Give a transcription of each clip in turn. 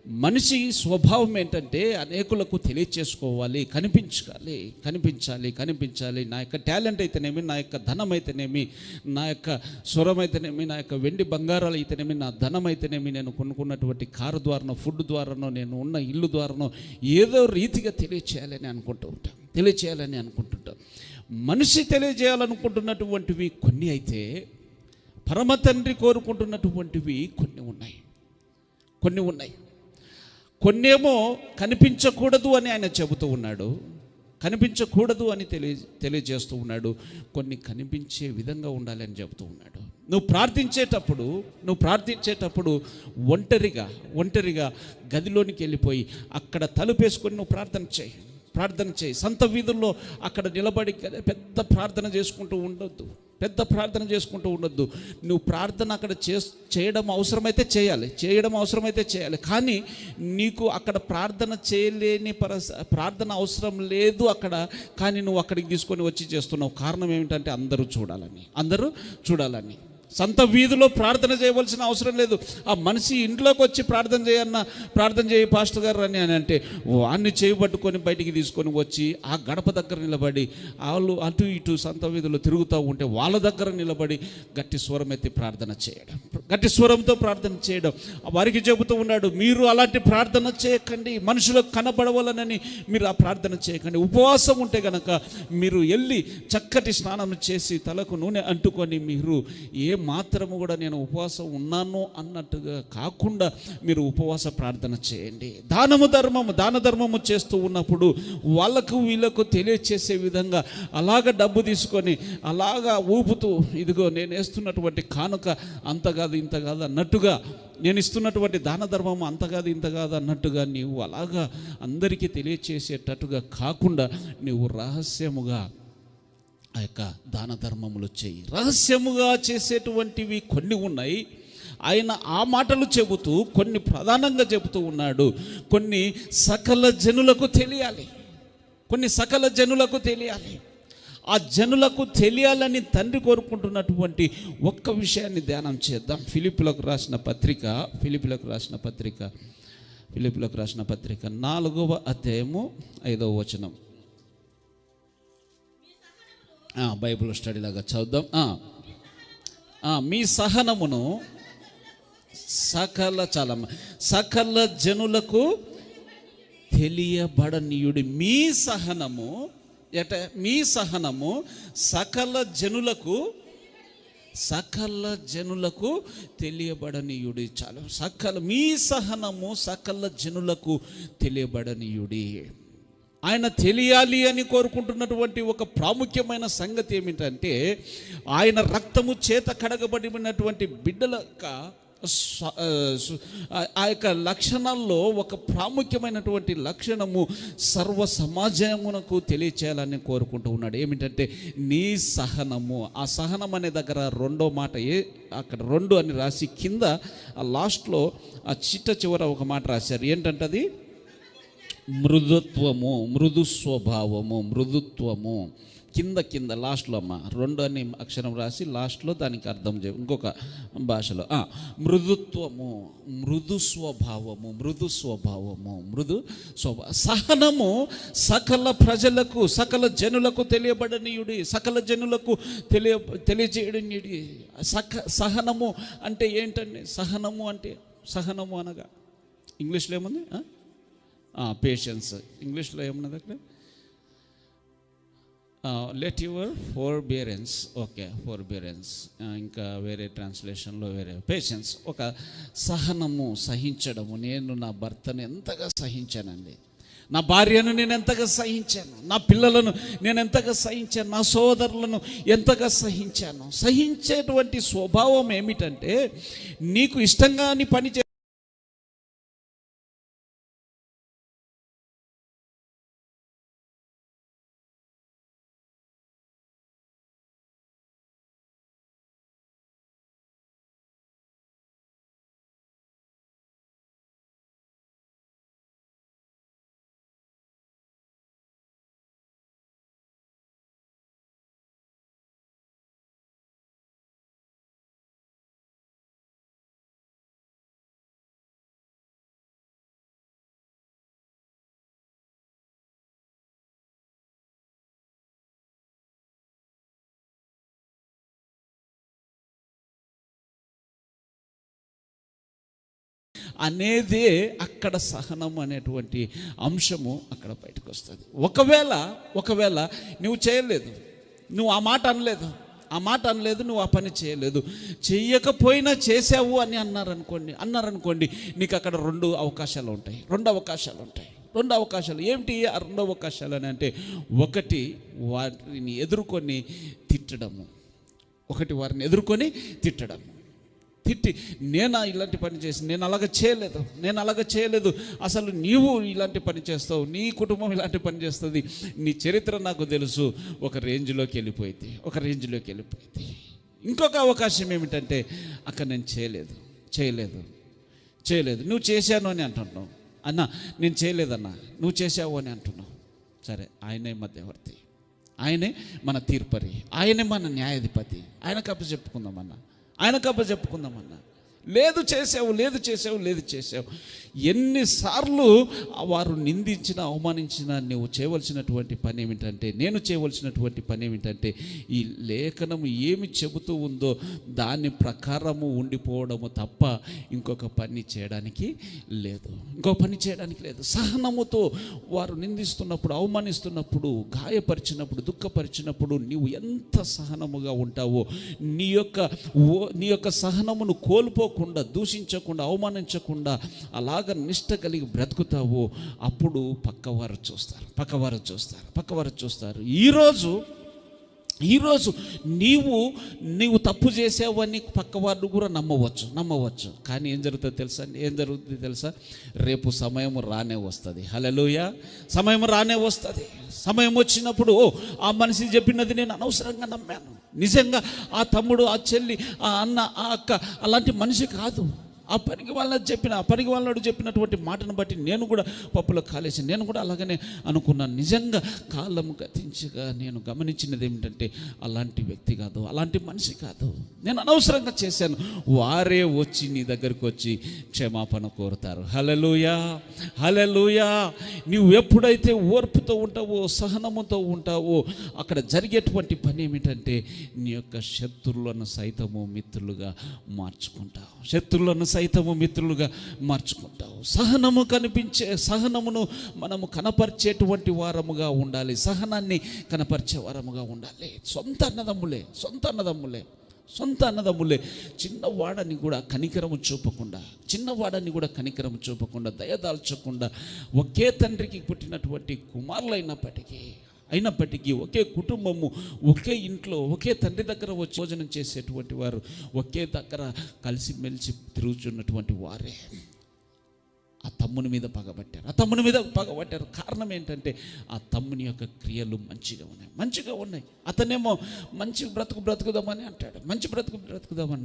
మనిషి స్వభావం ఏంటంటే అనేకులకు తెలియచేసుకోవాలి, కనిపించాలి. నా యొక్క టాలెంట్ అయితేనేమి, నా యొక్క ధనం అయితేనేమి, నా యొక్క స్వరం అయితేనేమి, నా యొక్క వెండి బంగారాలు అయితేనేమి, నా ధనం అయితేనేమి, నేను కొనుక్కున్నటువంటి కారు ద్వారానో, ఫుడ్ ద్వారానో, నేను ఉన్న ఇల్లు ద్వారానో ఏదో రీతిగా తెలియచేయాలని అనుకుంటుంటాం. మనిషి తెలియజేయాలనుకుంటున్నటువంటివి కొన్ని అయితే, పరమ తండ్రి కోరుకుంటున్నటువంటివి కొన్ని ఉన్నాయి. కొన్నేమో కనిపించకూడదు అని ఆయన చెబుతూ ఉన్నాడు, కనిపించకూడదు అని తెలియజేస్తూ ఉన్నాడు. కొన్ని కనిపించే విధంగా ఉండాలి అని చెబుతూ ఉన్నాడు. నువ్వు ప్రార్థించేటప్పుడు ఒంటరిగా గదిలోనికి వెళ్ళిపోయి అక్కడ తలుపేసుకొని నువ్వు ప్రార్థన చేయి. సంత వీధుల్లో అక్కడ నిలబడి పెద్ద ప్రార్థన చేసుకుంటూ ఉండొద్దు. నువ్వు ప్రార్థన అక్కడ చేయడం అవసరమైతే చేయాలి. కానీ నీకు అక్కడ ప్రార్థన చేయలేని ప్రార్థన అవసరం లేదు అక్కడ, కానీ నువ్వు అక్కడికి తీసుకొని వచ్చి చేస్తున్నావు. కారణం ఏమిటంటే అందరూ చూడాలని. సంత వీధిలో ప్రార్థన చేయవలసిన అవసరం లేదు. ఆ మనిషి ఇంట్లోకి వచ్చి ప్రార్థన చేయి పాస్టర్ గారు అని అంటే వాడిని చేయబట్టుకొని బయటికి తీసుకొని వచ్చి ఆ గడప దగ్గర నిలబడి వాళ్ళు అటు ఇటు సంత వీధిలో తిరుగుతూ ఉంటే వాళ్ళ దగ్గర నిలబడి గట్టి స్వరంతో ప్రార్థన చేయడం వారికి చెబుతూ ఉన్నాడు. మీరు అలాంటి ప్రార్థన చేయకండి, మనుషులకు కనబడవాలనని మీరు ఆ ప్రార్థన చేయకండి. ఉపవాసం ఉంటే గనక మీరు వెళ్ళి చక్కటి స్నానం చేసి తలకు నూనె అంటుకొని మీరు మాత్రము కూడా నేను ఉపవాసం ఉన్నాను అన్నట్టుగా కాకుండా మీరు ఉపవాస ప్రార్థన చేయండి. దాన ధర్మము చేస్తూ ఉన్నప్పుడు వీళ్ళకు తెలియచేసే విధంగా అలాగ డబ్బు తీసుకొని అలాగా ఊపుతూ, ఇదిగో నేను వేస్తున్నటువంటి కానుక అంత కాదు ఇంత కాదు అన్నట్టుగా, నేను ఇస్తున్నటువంటి దాన ధర్మము అంత కాదు ఇంత కాదు అన్నట్టుగా నీవు అలాగా అందరికీ తెలియచేసేటట్టుగా కాకుండా నీవు రహస్యముగా ఆ యొక్క దాన ధర్మములు చేయి. రహస్యముగా చేసేటువంటివి కొన్ని ఉన్నాయి. ఆయన ఆ మాటలు చెబుతూ కొన్ని ప్రధానంగా చెబుతూ ఉన్నాడు. కొన్ని సకల జనులకు తెలియాలి. ఆ జనులకు తెలియాలని తండ్రి కోరుకుంటున్నటువంటి ఒక్క విషయాన్ని ధ్యానం చేద్దాం. ఫిలిప్పులకు రాసిన పత్రిక 4వ అధ్యాయము 5వ వచనం. బైబిల్ స్టడీ లాగా చదువుదాం. మీ సహనమును సకల జనులకు తెలియబడనీయుడి. మీ సహనము సకల జనులకు తెలియబడనీయుడి. మీ సహనము సకల జనులకు తెలియబడనీయుడి. ఆయన తెలియాలి అని కోరుకుంటున్నటువంటి ఒక ప్రాముఖ్యమైన సంగతి ఏమిటంటే, ఆయన రక్తము చేత కడగబడినటువంటి బిడ్డల ఆ యొక్క లక్షణాల్లో ఒక ప్రాముఖ్యమైనటువంటి లక్షణము సర్వ సమాజమునకు తెలియచేయాలని కోరుకుంటూ ఉన్నాడు. ఏమిటంటే నీ సహనము. ఆ సహనం అనే దగ్గర రెండో మాట అక్కడ 2 అని రాసి కింద ఆ లాస్ట్లో ఆ చివర ఒక మాట రాశారు. ఏంటంటే అది మృదు స్వభావము. కింద లాస్ట్లో 2 అని అక్షరం రాసి లాస్ట్లో దానికి అర్థం ఇంకొక భాషలో మృదు స్వభావము. సహనము సకల జనులకు తెలియబడనీయుడి. సకల జనులకు తెలియజేయడనీయుడి. సహనము అంటే ఏంటండి? సహనము అనగా ఇంగ్లీష్లో ఏముంది? పేషెన్స్. ఇంగ్లీష్లో ఏమున్నది అక్కడ? Let your forbearance. ఫోర్బియరెన్స్. ఇంకా వేరే ట్రాన్స్లేషన్లో వేరే. పేషెన్స్ ఒక సహనము, సహించడము. నేను నా భర్తను ఎంతగా సహించానండి, నా భార్యను నేను ఎంతగా సహించాను, నా పిల్లలను నేను ఎంతగా సహించాను, నా సోదరులను ఎంతగా సహించాను. సహించేటువంటి స్వభావం ఏమిటంటే, నీకు ఇష్టంగా పని అనేదే అక్కడ సహనం అనేటువంటి అంశము అక్కడ బయటకు వస్తుంది. ఒకవేళ నువ్వు చేయలేదు, నువ్వు ఆ మాట అనలేదు, నువ్వు ఆ పని చేయలేదు, చెయ్యకపోయినా చేసావు అని అన్నారనుకోండి నీకు అక్కడ రెండు అవకాశాలు ఉంటాయి. ఏమిటి ఆ రెండు అవకాశాలు అని అంటే, వారిని ఎదుర్కొని తిట్టడము, తిట్టి నేను ఇలాంటి పని చేసి నేను అలాగ చేయలేదు, అసలు నీవు ఇలాంటి పని చేస్తావు, నీ కుటుంబం ఇలాంటి పని చేస్తుంది, నీ చరిత్ర నాకు తెలుసు, ఒక రేంజ్లోకి వెళ్ళిపోయింది. ఇంకొక అవకాశం ఏమిటంటే, అక్కడ నేను చేయలేదు నువ్వు చేశాను అని అంటున్నావు, అన్నా నేను చేయలేదన్నా నువ్వు చేసావు అని అంటున్నావు. సరే, ఆయనే మధ్యవర్తి, ఆయనే మన తీర్పరి, ఆయనే మన న్యాయాధిపతి, ఆయనకు అప్పచెప్పుకుందామన్నా. లేదు చేసావు. ఎన్నిసార్లు వారు నిందించిన, అవమానించిన, నేను చేయవలసినటువంటి పని ఏమిటంటే ఈ లేఖనము ఏమి చెబుతూ ఉందో దాని ప్రకారము ఉండిపోవడము తప్ప ఇంకొక పని చేయడానికి లేదు. సహనముతో వారు నిందిస్తున్నప్పుడు, అవమానిస్తున్నప్పుడు, గాయపరిచినప్పుడు, దుఃఖపరిచినప్పుడు నీవు ఎంత సహనముగా ఉంటావో, నీ యొక్క సహనమును కోల్పోకుండా, దూషించకుండా, అవమానించకుండా అలాగ నిష్ట కలిగి బ్రతుకుతావో అప్పుడు పక్కవారు చూస్తారు. ఈరోజు నీవు తప్పు చేసావని పక్కవారు కూడా నమ్మవచ్చు. కానీ ఏం జరుగుతుంది తెలుసా? రేపు సమయం రానే వస్తుంది. హల్లెలూయా. సమయం వచ్చినప్పుడు ఆ మనిషి చెప్పినది నేను అనవసరంగా నమ్మాను, నిజంగా ఆ తమ్ముడు, ఆ చెల్లి, ఆ అన్న, ఆ అక్క అలాంటి మనిషి కాదు. ఆ పనికి వాళ్ళడు చెప్పినటువంటి మాటను బట్టి నేను కూడా పప్పులో కాలేసి నేను కూడా అలాగనే అనుకున్నాను. నిజంగా కాలం గతించగా నేను గమనించినది ఏమిటంటే, అలాంటి వ్యక్తి కాదు, అలాంటి మనిషి కాదు, నేను అనవసరంగా చేశాను. వారే వచ్చి నీ దగ్గరికి వచ్చి క్షమాపణ కోరుతారు. హల్లెలూయా. నువ్వు ఎప్పుడైతే ఓర్పుతో ఉంటావో, సహనముతో ఉంటావో, అక్కడ జరిగేటువంటి పని ఏమిటంటే నీ యొక్క శత్రువులను సైతము మిత్రులుగా మార్చుకుంటావు. సహనమును మనము కనపరిచేటువంటి వారముగా ఉండాలి, సహనాన్ని కనపరిచే వారముగా ఉండాలి. సొంత అన్నదమ్ములే చిన్నవాడని కూడా కనికరము చూపకుండా, దయదాల్చకుండా, ఒకే తండ్రికి పుట్టినటువంటి కుమారులైనప్పటికీ ఒకే కుటుంబము, ఒకే ఇంట్లో, ఒకే తండ్రి దగ్గర వచ్చి భోజనం చేసేటువంటి వారు, ఒకే దగ్గర కలిసిమెలిసి తిరుగుతున్నటువంటి వారే ఆ తమ్ముని మీద పగబట్టారు. కారణం ఏంటంటే ఆ తమ్ముని యొక్క క్రియలు మంచిగా ఉన్నాయి. అతనేమో మంచి బ్రతుకుదామని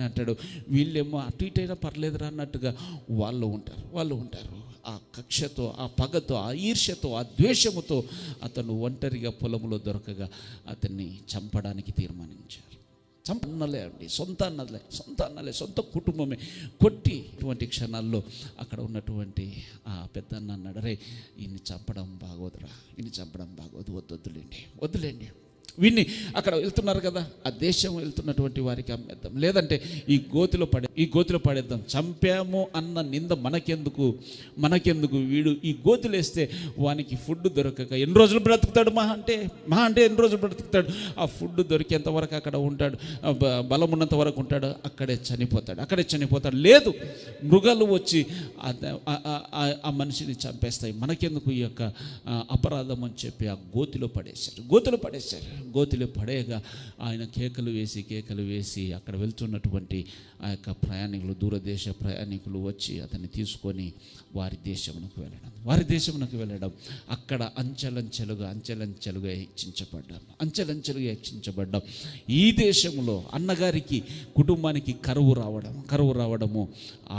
అంటాడు, వీళ్ళేమో అటు ఇటైనా పర్లేదురా అన్నట్టుగా వాళ్ళు ఉంటారు. ఆ కక్షతో, ఆ పగతో, ఆ ఈర్ష్యతో, ఆ ద్వేషముతో అతను ఒంటరిగా పొలంలో దొరకగా అతన్ని చంపడానికి తీర్మానించారు. సొంత అన్నలే, సొంత కుటుంబమే కొట్టి ఇటువంటి క్షణాల్లో అక్కడ ఉన్నటువంటి ఆ పెద్దన్న అన్నాడు, రే ఈయన్ని చంపడం బాగోదురా, వద్దులేండి. వీడిని అక్కడ వెళ్తున్నారు కదా, ఆ దేశం వెళ్తున్నటువంటి వారికి అమ్మేద్దాం, లేదంటే ఈ గోతిలో పడేద్దాం. చంపాము అన్న నింద మనకెందుకు? వీడు ఈ గోతిలో వేస్తే వానికి ఫుడ్ దొరకక ఎన్ని రోజులు బ్రతుకుతాడు? మహా అంటే ఎన్ని రోజులు బ్రతుకుతాడు? ఆ ఫుడ్ దొరికేంత వరకు అక్కడ ఉంటాడు, బలం ఉన్నంత వరకు ఉంటాడు, అక్కడే చనిపోతాడు. లేదు, మృగాలు వచ్చి ఆ మనిషిని చంపేస్తాయి, మనకెందుకు ఈ యొక్క అపరాధం అని చెప్పి ఆ గోతిలో పడేశారు. గోతిలో పడేయగా ఆయన కేకలు వేసి అక్కడ వెళ్తున్నటువంటి ఆ యొక్క ప్రయాణికులు, దూరదేశ ప్రయాణికులు వచ్చి అతన్ని తీసుకొని వారి దేశమునకు వెళ్ళడం అక్కడ అంచెలంచెలుగా హెచ్చించబడ్డాం. ఈ దేశంలో అన్నగారికి, కుటుంబానికి కరువు రావడము,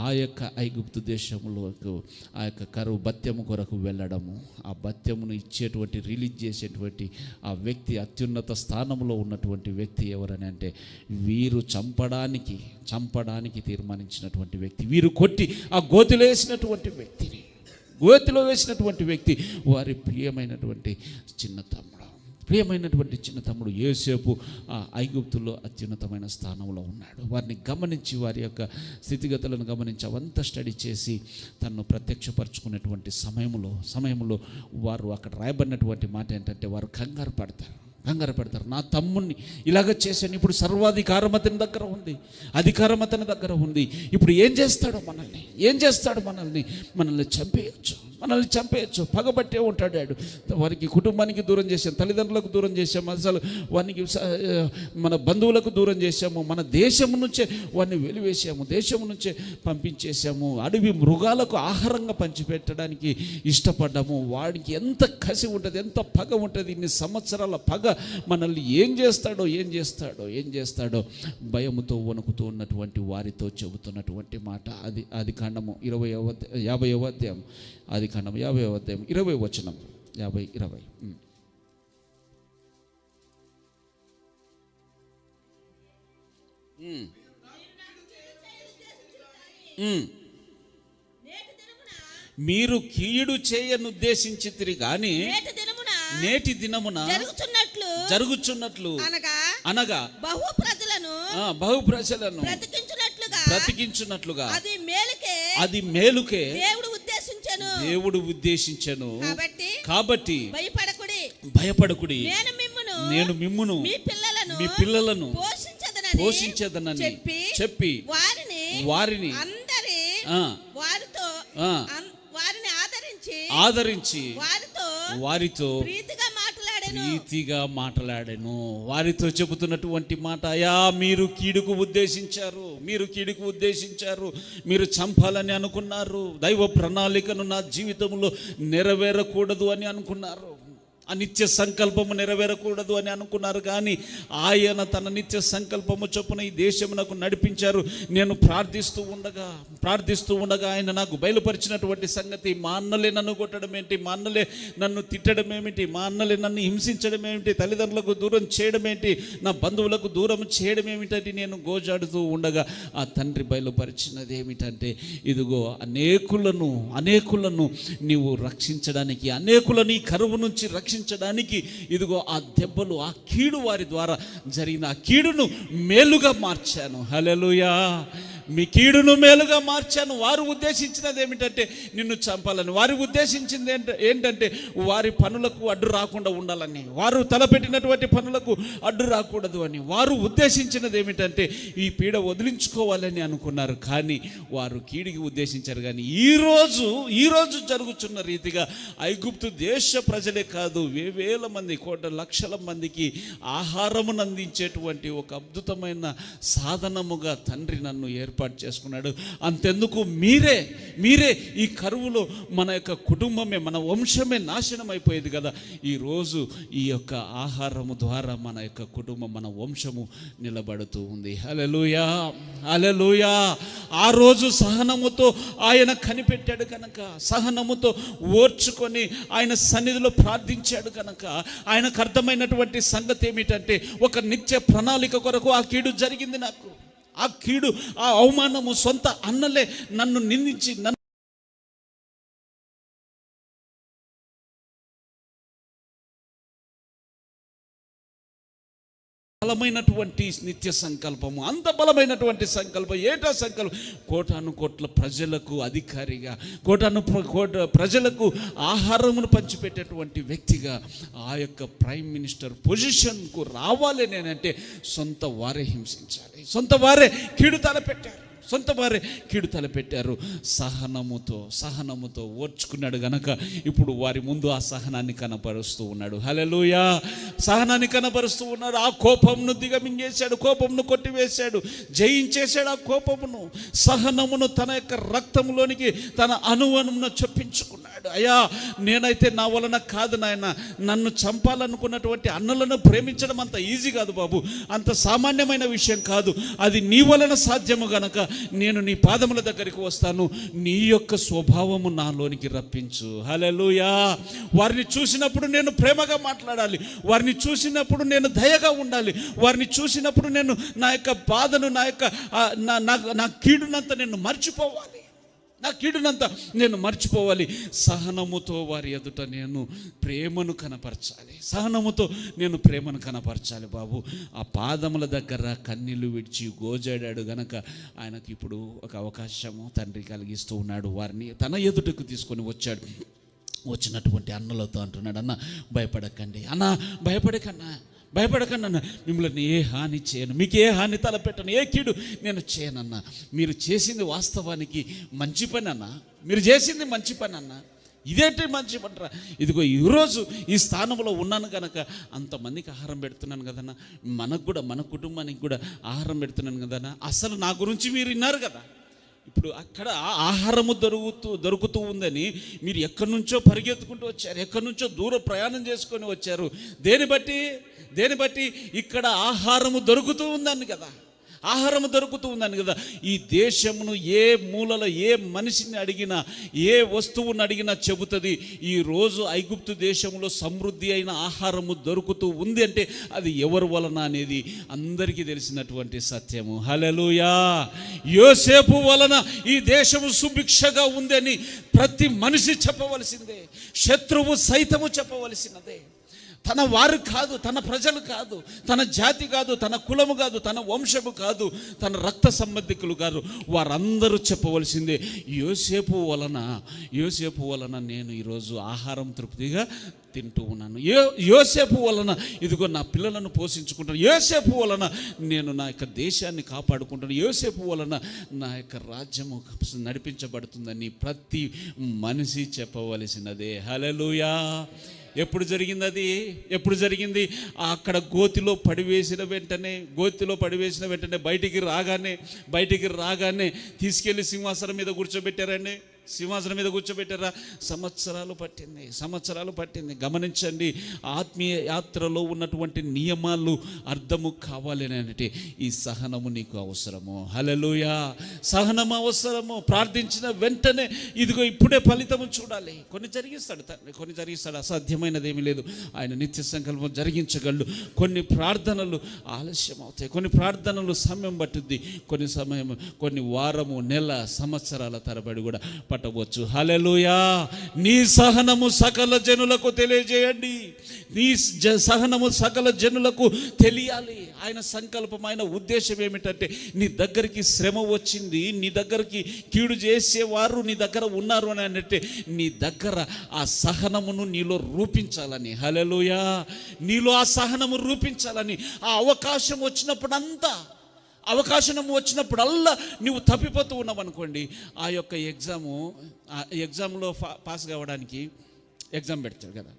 ఆ యొక్క ఐగుప్తు దేశంలోకి ఆ యొక్క కరువు బత్యము కొరకు వెళ్ళడము, ఆ బత్యమును రిలీజ్ చేసేటువంటి ఆ వ్యక్తి, అత్యున్నత స్థానంలో ఉన్నటువంటి వ్యక్తి ఎవరని అంటే వీరు చంపడానికి తీర్మానించినటువంటి వ్యక్తి, వీరు కొట్టి ఆ గోతిలో వేసినటువంటి వ్యక్తి వారి ప్రియమైనటువంటి చిన్న తమ్ముడు. ప్రియమైనటువంటి చిన్న తమ్ముడు యోసేపు ఆ ఐగుప్తులో అత్యున్నతమైన స్థానంలో ఉన్నాడు. వారిని గమనించి, వారి యొక్క స్థితిగతులను గమనించి అవంతా స్టడీ చేసి తనను ప్రత్యక్షపరచుకునేటువంటి సమయంలో వారు అక్కడ రాయబడినటువంటి మాట ఏంటంటే, వారు కంగారు పడతారు. నా తమ్ముణ్ణి ఇలాగ చేశాను, ఇప్పుడు సర్వాధికారం అతని దగ్గర ఉంది, అధికారం అతని దగ్గర ఉంది, ఇప్పుడు ఏం చేస్తాడు మనల్ని చంపేయచ్చు, పగబట్టే ఉంటాడు. వారికి కుటుంబానికి దూరం చేశాం, తల్లిదండ్రులకు దూరం చేశాము, అసలు వానికి మన బంధువులకు దూరం చేశాము, మన దేశం నుంచే వాడిని వెలివేసాము, దేశం నుంచే పంపించేశాము, అడవి మృగాలకు ఆహారంగా పంచిపెట్టడానికి ఇష్టపడ్డాము. వాడికి ఎంత కసి ఉంటుంది, ఎంత పగ ఉంటుంది, ఇన్ని సంవత్సరాల పగ మనల్ని ఏం చేస్తాడో భయముతో వణుకుతూ ఉన్నటువంటి వారితో చెబుతున్నటువంటి మాట. అది కాండము 50వ అధ్యాయం, ఆది కాండం 50వ అధ్యాయం 20వ వచనం. 50:20. మీరు కీడు చేయనుద్దేశించితిరి గాని నేటి దినమున జరుగుచున్నట్లు అనగా బహు ప్రజలను బ్రతికించున్నట్లుగా అది మేలుకే దేవుడు ఉద్దేశించెను. కాబట్టి భయపడకుడి, నేను మిమ్మును మీ పిల్లలను పోషించదనని చెప్పి వారిని ఆదరించి వారితో ప్రీతిగా మాట్లాడాను. వారితో చెబుతున్నటువంటి మాట, అయా మీరు కీడుకు ఉద్దేశించారు, మీరు చంపాలని అనుకున్నారు, దైవ ప్రణాళికను నా జీవితంలో నెరవేరకూడదు అని అనుకున్నారు, ఆ నిత్య సంకల్పము నెరవేరకూడదు అని అనుకున్నారు. కానీ ఆయన తన నిత్య సంకల్పము చొప్పున ఈ దేశమునకు నడిపించారు. నేను ప్రార్థిస్తూ ఉండగా ఆయన నాకు బయలుపరిచినటువంటి సంగతి, మా అన్నలే నన్ను కొట్టడం ఏంటి, మా అన్నలే నన్ను తిట్టడం ఏమిటి, మా అన్నలే నన్ను హింసించడం ఏమిటి, తల్లిదండ్రులకు దూరం చేయడం ఏంటి, నా బంధువులకు దూరం చేయడం ఏమిటంటే నేను గోజాడుతూ ఉండగా ఆ తండ్రి బయలుపరిచినది ఏమిటంటే, ఇదిగో అనేకులను నీవు రక్షించడానికి, అనేకులను ఈ కరువు నుంచి రక్షించడానికి, ఇదిగో ఆ దెబ్బలు, ఆ కీడు వారి ద్వారా జరిగిన ఆ కీడును మేలుగా మార్చాను. హల్లెలూయా. మీ కీడును మేలుగా మార్చాను. వారు ఉద్దేశించినది ఏమిటంటే నిన్ను చంపాలని, వారు ఉద్దేశించింది ఏంటంటే వారి పనులకు అడ్డు రాకుండా ఉండాలని, వారు తలపెట్టినటువంటి పనులకు అడ్డు రాకూడదు అని, వారు ఉద్దేశించినది ఏమిటంటే ఈ పీడ వదిలించుకోవాలని అనుకున్నారు. కానీ వారు కీడికి ఉద్దేశించారు. కానీ ఈరోజు జరుగుతున్న రీతిగా ఐగుప్తు దేశ ప్రజలే కాదు, వేల మంది, లక్షల మందికి ఆహారమును అందించేటువంటి ఒక అద్భుతమైన సాధనముగా తండ్రి నన్ను ఏర్పాటు చేసుకున్నాడు. అంతెందుకు మీరే ఈ కరువులో మన యొక్క కుటుంబమే, మన వంశమే నాశనం అయిపోయేది కదా. ఈరోజు ఈ యొక్క ఆహారము ద్వారా మన యొక్క కుటుంబం, మన వంశము నిలబడుతూ ఉంది. హల్లెలూయా, హల్లెలూయా. ఆ రోజు సహనముతో ఆయన కనిపెట్టాడు కనుక, సహనముతో ఓర్చుకొని ఆయన సన్నిధిలో ప్రార్థించాడు కనుక, ఆయనకు అర్థమైనటువంటి సంగతి ఏమిటంటే, ఒక నిత్య ప్రణాళిక కొరకు ఆ కీడు జరిగింది నాకు. ఆ కీడు, ఆ అవమానము సొంత అన్నలే నన్ను నిందించి బలమైనటువంటి నిత్య సంకల్పము, అంత బలమైనటువంటి సంకల్పం. ఏటా సంకల్పం? కోటాను కోట్ల ప్రజలకు అధికారిగా, ప్రజలకు ఆహారమును పంచిపెట్టేటువంటి వ్యక్తిగా ఆ యొక్క ప్రైమ్ మినిస్టర్ పొజిషన్కు రావాలి నేనంటే సొంత వారే హింసించాలి, సొంత వారే కీడు తలపెట్టారు. సహనముతో ఓర్చుకున్నాడు గనక ఇప్పుడు వారి ముందు ఆ సహనాన్ని కనపరుస్తూ ఉన్నాడు. హల్లెలూయా. సహనాన్ని కనపరుస్తూ ఉన్నాడు. ఆ కోపమును దిగమింగేశాడు, కోపమును కొట్టివేశాడు, జయించేశాడు. ఆ కోపమును, సహనమును తన యొక్క రక్తంలోనికి, తన అణువణువును చొప్పించుకున్నాడు. అయ్యా, నేనైతే నా వలన కాదు నాయన, నన్ను చంపాలనుకున్నటువంటి అన్నలను ప్రేమించడం అంత ఈజీ కాదు బాబు, అంత సామాన్యమైన విషయం కాదు. అది నీ వలన సాధ్యము గనక నేను నీ పాదముల దగ్గరికి వస్తాను, నీ యొక్క స్వభావము నాలోనికి రప్పించు. హల్లెలూయా. వారిని చూసినప్పుడు నేను ప్రేమగా మాట్లాడాలి, వారిని చూసినప్పుడు నేను దయగా ఉండాలి, వారిని చూసినప్పుడు నేను నా యొక్క బాధను, నా కీడునంతా నేను మర్చిపోవాలి. నా కీడునంతా నేను మర్చిపోవాలి. సహనముతో వారి ఎదుట నేను ప్రేమను కనపరచాలి. సహనముతో నేను ప్రేమను కనపరచాలి. బాబు ఆ పాదముల దగ్గర కన్నీళ్లు విడిచి గోజాడాడు గనక ఆయనకి ఇప్పుడు ఒక అవకాశము తండ్రి కలిగిస్తూ ఉన్నాడు. వారిని తన ఎదుటకు తీసుకొని వచ్చాడు. వచ్చినటువంటి అన్నలతో అంటున్నాడు, అన్న భయపడకండి, అన్న భయపడకన్నా, మిమ్మల్ని ఏ హాని చేయను, మీకు ఏ హాని తలపెట్టను, ఏ కీడు నేను చేయనన్నా. మీరు చేసింది వాస్తవానికి మంచి పని అన్న, మీరు చేసింది మంచి పని అన్న. ఇదేంటి మంచి పనిరా? ఇదిగో ఈరోజు ఈ స్థానంలో ఉన్నాను కనుక అంతమందికి ఆహారం పెడుతున్నాను కదన్నా, మనకు కూడా మన కుటుంబానికి కూడా ఆహారం పెడుతున్నాను కదన్నా. అసలు నా గురించి మీరు విన్నారు కదా. ఇప్పుడు అక్కడ ఆహారము దొరుకుతూ ఉందని మీరు ఎక్కడి నుంచో పరిగెత్తుకుంటూ వచ్చారు, ఎక్కడి నుంచో దూర ప్రయాణం చేసుకొని వచ్చారు. దేని బట్టి ఇక్కడ ఆహారము దొరుకుతూ ఉందని కదా, ఆహారము దొరుకుతూ ఉందని కదా. ఈ దేశమును ఏ మూలలో ఏ మనిషిని అడిగినా, ఏ వస్తువుని అడిగినా చెబుతుంది, ఈరోజు ఐగుప్తు దేశంలో సమృద్ధి అయిన ఆహారము దొరుకుతూ ఉంది అంటే అది ఎవరి వలన అనేది అందరికీ తెలిసినటువంటి సత్యము. హల్లెలూయా. యోసేపు వలన ఈ దేశము సుభిక్షగా ఉంది అని ప్రతి మనిషి చెప్పవలసిందే, శత్రువు సైతము చెప్పవలసినదే. తన వారు కాదు, తన ప్రజలు కాదు, తన జాతి కాదు, తన కులము కాదు, తన వంశము కాదు, తన రక్త సంబంధికులు కాదు, వారందరూ చెప్పవలసిందే. యోసేపు వలన నేను ఈరోజు ఆహారం తృప్తిగా తింటూ ఉన్నాను. యోసేపు వలన ఇదిగో నా పిల్లలను పోషించుకుంటాను. యోసేపు వలన నేను నా యొక్క దేశాన్ని కాపాడుకుంటాను. యోసేపు వలన నా యొక్క రాజ్యము నడిపించబడుతుందని ప్రతి మనిషి చెప్పవలసినదే. హల్లెలూయా. ఎప్పుడు జరిగింది? అక్కడ గోతిలో పడివేసిన వెంటనే బయటికి రాగానే తీసుకెళ్ళి సింహాసనం మీద కూర్చోబెట్టారా? సంవత్సరాలు పట్టింది. గమనించండి, ఆత్మీయ యాత్రలో ఉన్నటువంటి నియమాలు అర్థము కావాలి అంటే ఈ సహనము నీకు అవసరము. హల్లెలూయా. సహనము అవసరము. ప్రార్థించిన వెంటనే ఇదిగో ఇప్పుడే ఫలితము చూడాలి. కొన్ని జరిగిస్తాడు తండ్రి, కొన్ని జరిగిస్తాడు. అసాధ్యమైనది ఏమీ లేదు. ఆయన నిత్య సంకల్పం జరిగించగలడు. కొన్ని ప్రార్థనలు ఆలస్యం అవుతాయి, కొన్ని ప్రార్థనలు సమయం పట్టుద్ది, కొన్ని వారము, నెల, సంవత్సరాల తరబడి కూడా పట్టవచ్చు. హల్లెలూయా. నీ సహనము సకల జనులకు తెలియజేయండి. నీ సహనము సకల జనులకు తెలియాలి. ఆయన సంకల్పం, ఆయన ఉద్దేశం ఏమిటంటే నీ దగ్గరికి శ్రమ వచ్చింది, నీ దగ్గరికి కీడు చేసేవారు నీ దగ్గర ఉన్నారు అని అంటే నీ దగ్గర ఆ సహనమును నీలో రూపించాలని. హల్లెలూయా. నీలో ఆ సహనము రూపించాలని ఆ అవకాశం వచ్చినప్పుడల్లా నువ్వు తప్పిపోతూ ఉన్నావు అనుకోండి, ఆ యొక్క ఎగ్జామ్లో పాస్ కావడానికి ఎగ్జామ్ పెడతారు కదా.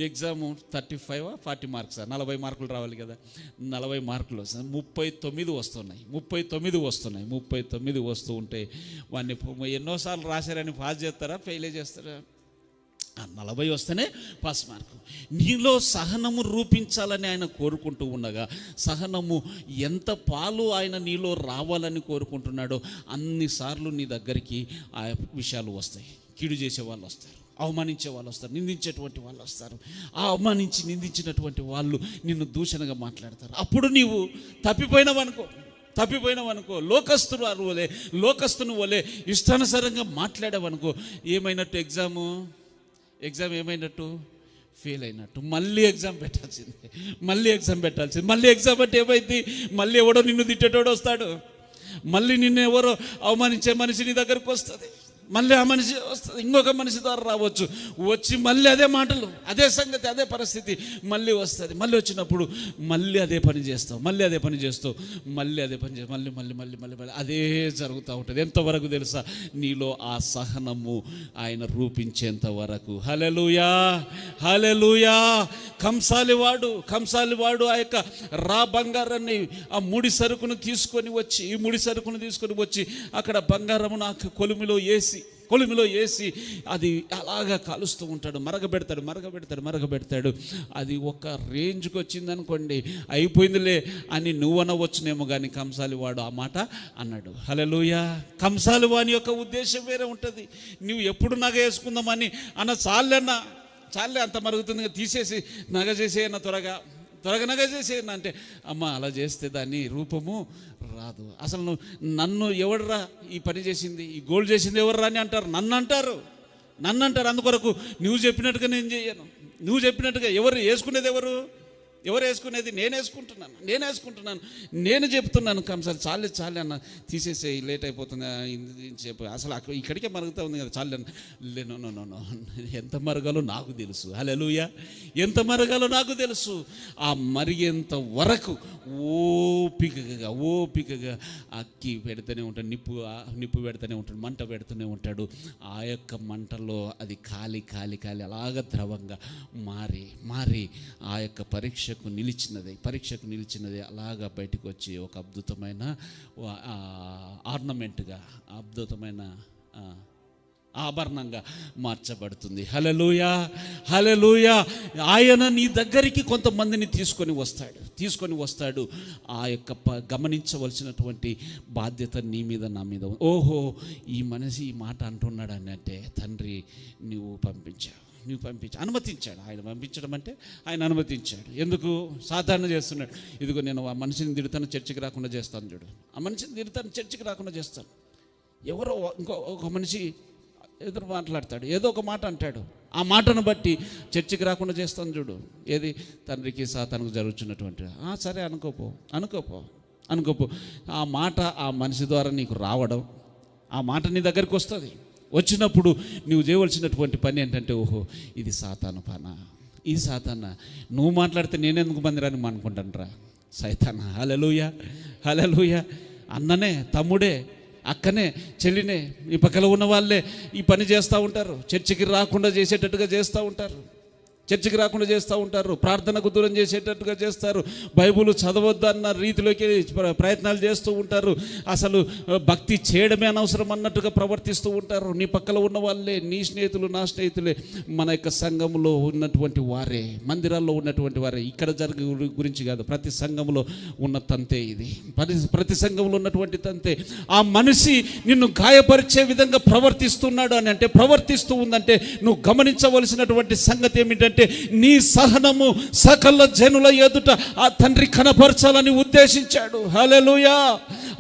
ఎగ్జాము 35 40 మార్క్స్, 40 మార్కులు రావాలి కదా. 40 మార్కులు వస్తాయి, 39 వస్తున్నాయి. 39 వస్తూ ఉంటే వాడిని ఎన్నోసార్లు రాశారని పాస్ చేస్తారా, ఫెయిల్ చేస్తారా? 40 వస్తేనే పాస్ మార్కు. నీలో సహనము రూపించాలని ఆయన కోరుకుంటూ ఉండగా, సహనము ఎంత పాలు ఆయన నీలో రావాలని కోరుకుంటున్నాడో అన్నిసార్లు నీ దగ్గరికి ఆ విషయాలు వస్తాయి. కీడు చేసే వాళ్ళు వస్తారు, అవమానించే వాళ్ళు వస్తారు, నిందించేటువంటి వాళ్ళు వస్తారు. ఆ నిందించినటువంటి వాళ్ళు నిన్ను దూషణగా మాట్లాడతారు. అప్పుడు నీవు తప్పిపోయినావనుకో, లోకస్తుని వలే ఇష్టానుసారంగా మాట్లాడావనుకో, ఏమైనట్టు? ఎగ్జామ్ ఏమైనట్టు? ఫెయిల్ అయినట్టు. మళ్ళీ ఎగ్జామ్ పెట్టాల్సిందే. మళ్ళీ ఎగ్జామ్ అంటే ఏమైంది? మళ్ళీ ఎవడో నిన్ను తిట్టేటోడు వస్తాడు, మళ్ళీ నిన్ను ఎవరో అవమానించే మనిషి నీ దగ్గరకు వస్తుంది, మళ్ళీ ఆ మనిషి వస్తుంది, ఇంకొక మనిషి ద్వారా రావచ్చు, వచ్చి మళ్ళీ అదే మాటలు, అదే సంగతి, అదే పరిస్థితి మళ్ళీ వస్తుంది. మళ్ళీ వచ్చినప్పుడు మళ్ళీ అదే పని చేస్తావు, మళ్ళీ అదే పని మళ్ళీ అదే జరుగుతూ ఉంటుంది. ఎంతవరకు తెలుసా? నీలో ఆ సహనము ఆయన రూపించేంత వరకు. హల్లెలూయా. కంసాలివాడు ఆ యొక్క బంగారాన్ని, ఆ ముడి సరుకును తీసుకొని వచ్చి అక్కడ బంగారమును ఆ కొలిమిలో వేసి అది అలాగా కాలుస్తూ ఉంటాడు, మరగబెడతాడు. అది ఒక రేంజ్కి వచ్చిందనుకోండి, అయిపోయిందిలే అని నువ్వు అనవచ్చునేమో, కానీ కంసాలివాడు ఆ మాట అన్నాడు. హల్లెలూయా. కంసాలివాని యొక్క ఉద్దేశం వేరే ఉంటుంది. నువ్వు ఎప్పుడు నగ వేసుకుందామని చాలే అంత మరుగుతుంది, తీసేసి నగ చేసేయన్న త్వరగా త్వరగా చేసేయండి అంటే, అమ్మ అలా చేస్తే దాని రూపము రాదు. అసలు నన్ను ఎవడరా ఈ పని చేసింది, ఈ గోల్డ్ చేసింది ఎవర్రా అని అంటారు, నన్ను అంటారు. అందుకొరకు నువ్వు చెప్పినట్టుగా నేను చేయను. నువ్వు చెప్పినట్టుగా ఎవరు వేసుకునేది, ఎవరు వేసుకునేది? నేను వేసుకుంటున్నాను. నేను చెప్తున్నాను కంసారి చాలే అన్న, తీసేసే, లేట్ అయిపోతుంది చెప్పు, అసలు ఇక్కడికే మరుగుతూ ఉంది కదా, చాలే. నో, ఎంత మరగాలో నాకు తెలుసు. హల్లెలూయా, ఎంత మరగాలో నాకు తెలుసు. ఆ మరిగేంత వరకు ఓపికగా అక్కి పెడుతూనే ఉంటాడు, నిప్పు పెడుతూనే ఉంటాడు, మంట పెడుతూనే ఉంటాడు. ఆ యొక్క మంటలో అది కాలి అలాగ ద్రవంగా మారి ఆ యొక్క పరీక్షకు నిలిచినది అలాగా బయటకు వచ్చి ఒక అద్భుతమైన ఆర్నమెంట్గా, అద్భుతమైన ఆభరణంగా మార్చబడుతుంది. హల్లెలూయా. ఆయన నీ దగ్గరికి కొంతమందిని తీసుకొని వస్తాడు. ఆ యొక్క గమనించవలసినటువంటి బాధ్యత నీ మీద, నా మీద. ఓహో, ఈ మనిషి ఈ మాట అంటున్నాడు అని అంటే, తండ్రి నువ్వు అనుమతించాడు. ఆయన పంపించడం అంటే ఆయన అనుమతించాడు. ఎందుకు? సాధారణ చేస్తున్నాడు. ఇదిగో నేను ఆ మనిషిని తిడతాను, చర్చికి రాకుండా చేస్తాను చూడు. ఆ మనిషిని తిడతాను, చర్చికి రాకుండా చేస్తాను. ఎవరో ఒక మనిషి ఎదురు మాట్లాడతాడు, ఏదో ఒక మాట అంటాడు, ఆ మాటను బట్టి చర్చికి రాకుండా చేస్తాను చూడు. ఏది? తండ్రికి సాతానుకు జరుగుతున్నటువంటి. సరే అనుకోపో. ఆ మాట ఆ మనిషి ద్వారా నీకు రావడం, ఆ మాట నీ దగ్గరికి వస్తుంది. వచ్చినప్పుడు నువ్వు చేయవలసినటువంటి పని ఏంటంటే, ఓహో ఇది సాతాను పనా, ఇది సాతానా, నువ్వు మాట్లాడితే నేనెందుకు మందిరానికి అనుకుంటాను సైతానా. హల్లెలూయా. అన్ననే, తమ్ముడే, అక్కనే, చెల్లినే, ఈ పక్కన ఉన్న వాళ్ళే ఈ పని చేస్తూ ఉంటారు. చర్చికి రాకుండా చేసేటట్టుగా చేస్తూ ఉంటారు. ప్రార్థనకు దూరం చేసేటట్టుగా చేస్తారు. బైబుల్ చదవద్దన్న రీతిలోకి ప్రయత్నాలు చేస్తూ ఉంటారు. అసలు భక్తి చేయడమే అనవసరం అన్నట్టుగా ప్రవర్తిస్తూ ఉంటారు. నీ పక్కన ఉన్న వాళ్ళే, నీ స్నేహితులు, నా స్నేహితులే, మన యొక్క సంఘంలో ఉన్నటువంటి వారే, మందిరాల్లో ఉన్నటువంటి వారే. ఇక్కడ జరిగే గురించి కాదు, ప్రతి సంఘంలో ఉన్న తంతే ఇది. ప్రతి సంఘంలో ఉన్నటువంటి తంతే. ఆ మనిషి నిన్ను గాయపరిచే విధంగా ప్రవర్తిస్తున్నాడు అని అంటే, ప్రవర్తిస్తూ ఉందంటే, నువ్వు గమనించవలసినటువంటి సంగతి ఏమిటంటే, నీ సహనము సకల జనుల ఎదుట ఆ తండ్రి కనపరచాలని ఉద్దేశించాడు. హల్లెలూయా.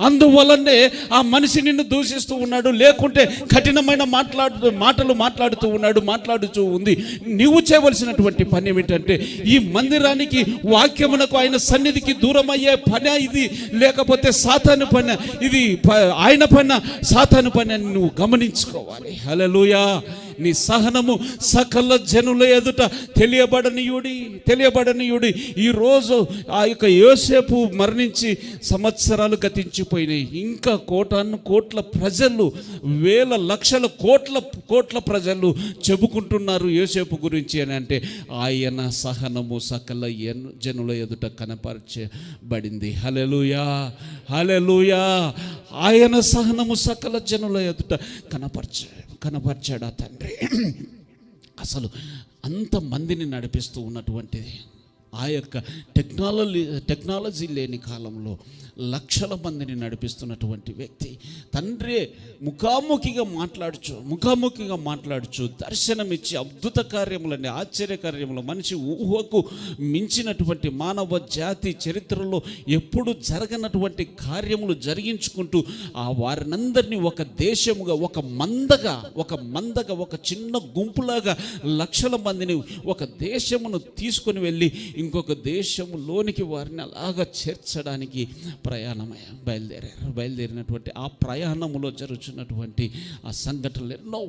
అందువలనే ఆ మనిషి నిన్ను దూషిస్తూ ఉన్నాడు, లేకుంటే కఠినమైన మాటలు మాట్లాడుతూ ఉంది. నీవు చేయవలసినటువంటి పని ఏమిటంటే, ఈ మందిరానికి, వాక్యమునకు, ఆయన సన్నిధికి దూరం అయ్యే పని ఇది, లేకపోతే సాతాను పని ఇది, ఆయన పని సాతాను పని అని నువ్వు గమనించుకోవాలి. హల్లెలూయా. నీ సహనము సకల జనుల ఎదుట తెలియబడనీయుడి. ఈరోజు ఆ యొక్క యోసేపు మరణించి సంవత్సరాలు గతించిపోయినాయి. ఇంకా కోట్ల ప్రజలు, వేల లక్షల కోట్ల ప్రజలు చెబుకుంటున్నారు యోసేపు గురించి అని అంటే, ఆయన సహనము సకల జనుల ఎదుట కనపరచబడింది. హల్లెలూయా. ఆయన సహనము సకల జనుల ఎదుట కనపరిచాడు ఆ తండ్రి. అసలు అంతమందిని నడిపిస్తూ ఉన్నటువంటిది ఆ యొక్క టెక్నాలజీ లేని కాలంలో లక్షల మందిని నడిపిస్తున్నటువంటి వ్యక్తి తండ్రి ముఖాముఖిగా మాట్లాడుచు దర్శనమిచ్చి అద్భుత కార్యములని, ఆశ్చర్య కార్యములు, మనిషి ఊహకు మించినటువంటి మానవ జాతి చరిత్రలో ఎప్పుడు జరగనటువంటి కార్యములు జరిగించుకుంటూ ఆ వారినందరినీ ఒక దేశముగా, ఒక మందగా ఒక చిన్న గుంపులాగా లక్షల మందిని ఒక దేశమును తీసుకొని వెళ్ళి ఇంకొక దేశంలోనికి వారిని అలాగా చేర్చడానికి బయలుదేరినటువంటి ఆ ప్రయాణములో జరుగుతున్నటువంటి ఆ సంఘటనలు ఎన్నో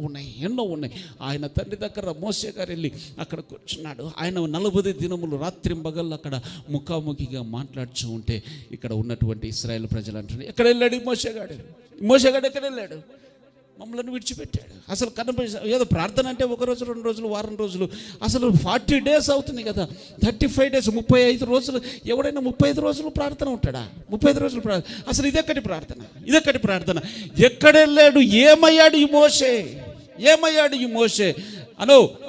ఉన్నాయి. ఆయన తండ్రి దగ్గర మోసే గారు వెళ్ళి అక్కడ కూర్చున్నాడు. ఆయన 40 దినములు రాత్రింబగళ్ళు అక్కడ ముఖాముఖిగా మాట్లాడుతూ ఉంటే ఇక్కడ ఉన్నటువంటి ఇశ్రాయేలు ప్రజలు అంటున్నారు, ఎక్కడ వెళ్ళాడు మోసగాడు ఎక్కడ వెళ్ళాడు? మమ్మల్ని విడిచిపెట్టాడు. అసలు ఏదో ప్రార్థన అంటే 1 రోజు 2 రోజులు వారం రోజులు, అసలు 40 days అవుతుంది కదా, 35 days 35 రోజులు. ఎవడైనా 35 రోజులు ప్రార్థన ఉంటాడా? 35 రోజులు ప్రార్థన. అసలు ఇదెక్కడి ప్రార్థన? ఎక్కడెళ్ళాడు? ఏమయ్యాడు ఈ మోషే?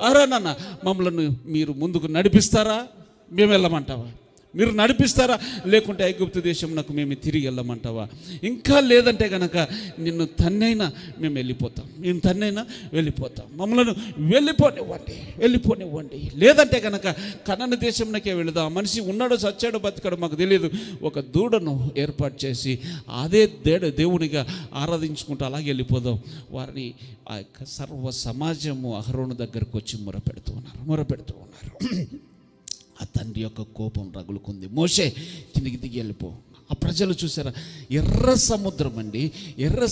అరో నాన్న, మమ్మల్ని మీరు ముందుకు నడిపిస్తారా, మేము వెళ్ళమంటావా? మీరు నడిపిస్తారా? లేకుంటే ఐగుప్తు దేశంనకు మేము తిరిగి వెళ్ళమంటావా? ఇంకా లేదంటే కనుక నిన్ను తన్నైనా మేము వెళ్ళిపోతాం, మమ్మల్ని వెళ్ళిపోనివ్వండి. లేదంటే కనుక కనాను దేశంనకే వెళదాం. మనిషి ఉన్నాడో చచ్చాడో బతికాడో మాకు తెలియదు, ఒక దూడను ఏర్పాటు చేసి అదే దేవునిగా ఆరాధించుకుంటూ అలాగే వెళ్ళిపోదాం. వారిని ఆ యొక్క సర్వ సమాజము అహరోను దగ్గరకు వచ్చి మొరపెడుతూ ఉన్నారు. ఆ తండ్రి యొక్క కోపం రగులుకుంది. మోషే కిందికి దిగి వెళ్ళిపో. ఆ ప్రజలు చూసారా, ఎర్ర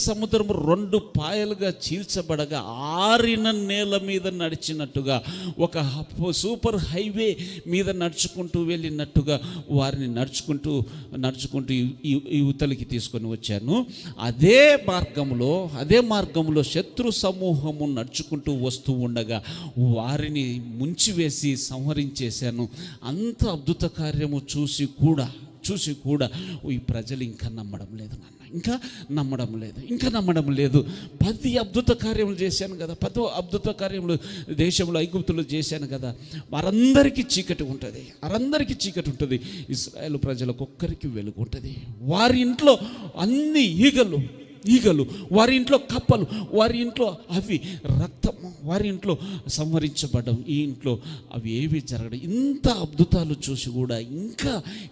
సముద్రము 2 పాయలుగా చీల్చబడగా ఆరిన నేల మీద నడిచినట్టుగా, ఒక సూపర్ హైవే మీద నడుచుకుంటూ వెళ్ళినట్టుగా వారిని నడుచుకుంటూ యువతలకి తీసుకొని వచ్చాను. అదే మార్గంలో శత్రు సమూహము నడుచుకుంటూ వస్తూ ఉండగా వారిని ముంచివేసి సంహరించేశాను. అంత అద్భుత కార్యము చూసి కూడా ఈ ప్రజలు ఇంకా నమ్మడం లేదు నాన్న, ఇంకా నమ్మడం లేదు. 10 అద్భుత కార్యములు చేశాను కదా, 10 అద్భుత కార్యములు దేశంలో ఐగుప్తులు చేశాను కదా. వారందరికీ చీకటి ఉంటుంది. ఇశ్రాయేలు ప్రజలకు ఒక్కరికి వెలుగు ఉంటుంది. వారి ఇంట్లో అన్ని ఈగలు, వారి ఇంట్లో కప్పలు, వారి ఇంట్లో అవి రక్తము, వారి ఇంట్లో సంహరించబడ్డం, ఈ ఇంట్లో అవి ఏవి జరగడం. ఇంత అద్భుతాలు చూసి కూడా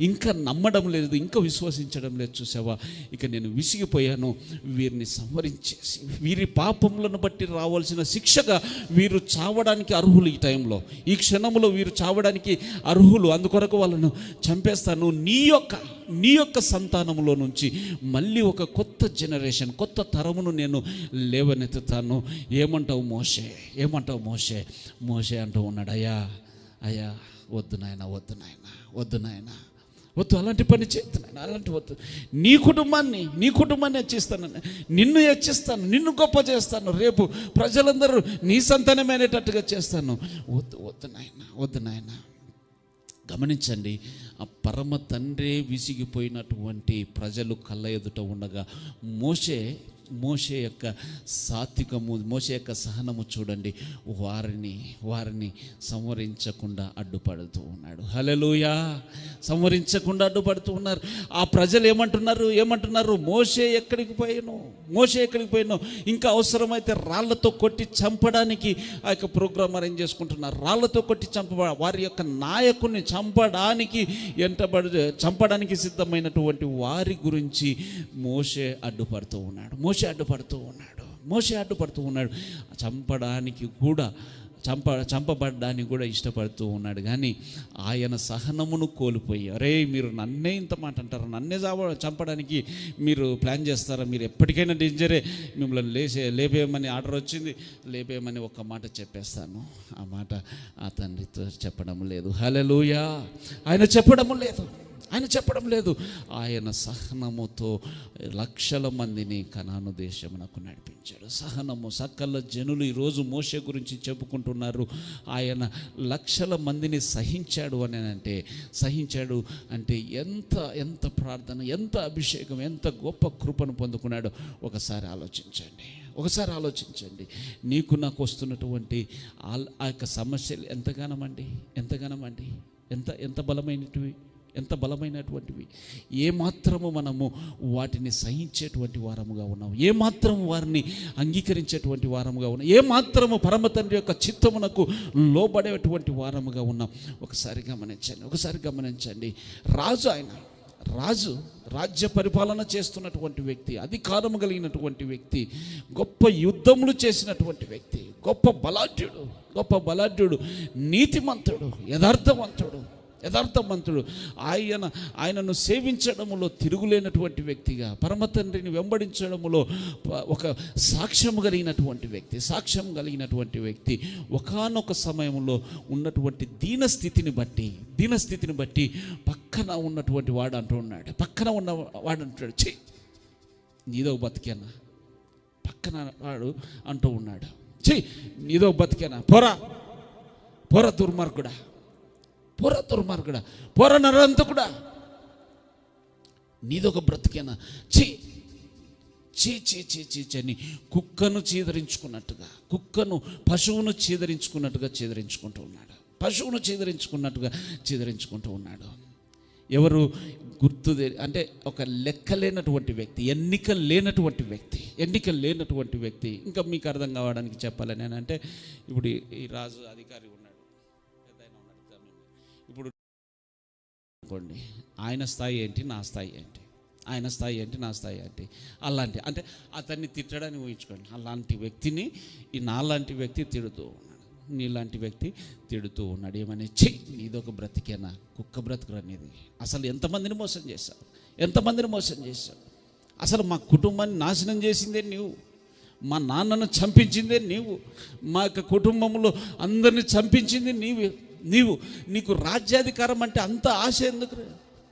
ఇంకా నమ్మడం లేదు, ఇంకా విశ్వసించడం లేదు. చూసావా, ఇక నేను విసిగిపోయాను. వీరిని సంహరించేసి వీరి పాపములను బట్టి రావాల్సిన శిక్షగా వీరు చావడానికి అర్హులు. ఈ టైంలో, ఈ క్షణంలో వీరు చావడానికి అర్హులు. అందుకొరకు వాళ్ళను చంపేస్తాను. నీ యొక్క సంతానంలో నుంచి మళ్ళీ ఒక కొత్త జనరేషన్, కొత్త తరమును నేను లేవనెత్తుతాను. ఏమంటావు మోషే? మోషే అంటూ ఉన్నాడు, అయ్యా వద్దు నాయన, వద్దు, అలాంటి పని చేస్తున్నాను, అలాంటి వద్దు. నీ కుటుంబాన్ని హెచ్చిస్తాను, నిన్ను హెచ్చిస్తాను, నిన్ను గొప్ప చేస్తాను, రేపు ప్రజలందరూ నీ సంతానమైనట్టుగా చేస్తాను. వద్దు నాయన. గమనించండి, ఆ పరమ తండ్రే విసిగిపోయినటువంటి ప్రజలు కళ్ళ ఎదుట ఉండగా మోషే యొక్క సాత్వికము, మోషే యొక్క సహనము చూడండి. వారిని సంహరించకుండా అడ్డుపడుతూ ఉన్నాడు. హల్లెలూయా! సంహరించకుండా అడ్డుపడుతూ ఉన్నారు. ఆ ప్రజలు ఏమంటున్నారు? మోషే ఎక్కడికి పోయాను? ఇంకా అవసరమైతే రాళ్లతో కొట్టి చంపడానికి ఆ యొక్క ప్రోగ్రామ్ అరేంజ్ చేసుకుంటున్నారు. రాళ్లతో కొట్టి వారి యొక్క నాయకుడిని చంపడానికి సిద్ధమైనటువంటి వారి గురించి మోషే అడ్డుపడుతూ ఉన్నాడు. చంపబడ్డానికి కూడా ఇష్టపడుతూ ఉన్నాడు. కానీ ఆయన సహనమును కోల్పోయి, అరే మీరు నన్నే ఇంత మాట అంటారు, నన్నే చంపడానికి మీరు ప్లాన్ చేస్తారా? మీరు ఎప్పటికైనా డేంజరే, మిమ్మల్ని లేపేయమని ఆర్డర్ వచ్చింది, లేపేయమని ఒక్క మాట చెప్పేస్తాను. ఆ మాట ఆ తండ్రితో చెప్పడం లేదు. హల్లెలూయా! ఆయన చెప్పడం లేదు. ఆయన సహనముతో లక్షల మందిని కనాను దేశమునకు నడిపించాడు. సకల జనులు ఈరోజు మోషే గురించి చెప్పుకుంటున్నారు. ఆయన లక్షల మందిని సహించాడు అంటే ఎంత ప్రార్థన, ఎంత అభిషేకం, ఎంత గొప్ప కృపను పొందుకున్నాడో ఒకసారి ఆలోచించండి. నీకు నాకు వస్తున్నటువంటి ఆ యొక్క సమస్యలు ఎంతగానమండి, ఎంత బలమైనటువంటివి. ఏమాత్రము మనము వాటిని సహించేటువంటి వారముగా ఉన్నాం, ఏమాత్రము వారిని అంగీకరించేటువంటి వారముగా ఉన్నాం, ఏమాత్రము పరమ తండ్రి యొక్క చిత్తమునకు లోబడేటువంటి వారముగా ఉన్నాం. ఒకసారి గమనించండి. రాజ్య పరిపాలన చేస్తున్నటువంటి వ్యక్తి, అధికారము కలిగినటువంటి వ్యక్తి, గొప్ప యుద్ధములు చేసినటువంటి వ్యక్తి, గొప్ప బలాఢ్యుడు, నీతిమంతుడు, యథార్థవంతుడు, ఆయనను సేవించడములో తిరుగులేనటువంటి వ్యక్తిగా, పరమ తండ్రిని వెంబడించడములో ఒక సాక్ష్యం కలిగినటువంటి వ్యక్తి ఒకానొక సమయంలో ఉన్నటువంటి దీనస్థితిని బట్టి పక్కన ఉన్నటువంటి వాడు అంటాడు, ఛీ నీదో బతికేనా. పక్కన వాడు అంటూ ఉన్నాడు, ఛీ నీదో బతికేనా, పోరా దుర్మార్గుడా, పోరా నరంతకుడా, నీదొక బ్రతికేనా, చీ అని కుక్కను పశువును చీదరించుకున్నట్టుగా చీదరించుకుంటూ ఉన్నాడు. ఎవరు అంటే ఒక లెక్క లేనటువంటి వ్యక్తి, ఎన్నిక లేనటువంటి వ్యక్తి. ఇంకా మీకు అర్థం కావడానికి చెప్పాలని అంటే, ఇప్పుడు ఈ రాజు అధికారి ఉన్నాడు, పెద్దయినా ఉన్నాడు. ఇప్పుడు అనుకోండి, ఆయన స్థాయి ఏంటి, నా స్థాయి ఏంటి, ఆయన స్థాయి ఏంటి, నా స్థాయి ఏంటి, అలాంటి అంటే అతన్ని తిట్టడానికి ఊహించుకోండి. అలాంటి వ్యక్తిని నాలాంటి వ్యక్తి తిడుతూ ఉన్నాడు, నీలాంటి వ్యక్తి తిడుతూ ఉన్నాడు. ఏమని, ఇదొక బ్రతికేనా, కుక్క బ్రతుకురా నీది. అసలు ఎంతమందిని మోసం చేశావు, అసలు మా కుటుంబాన్ని నాశనం చేసిందే నీవు, మా నాన్నను చంపించిందే నీవు, మా యొక్క కుటుంబంలో అందరిని చంపించింది నీకు రాజ్యాధికారం అంటే అంత ఆశ ఎందుకు,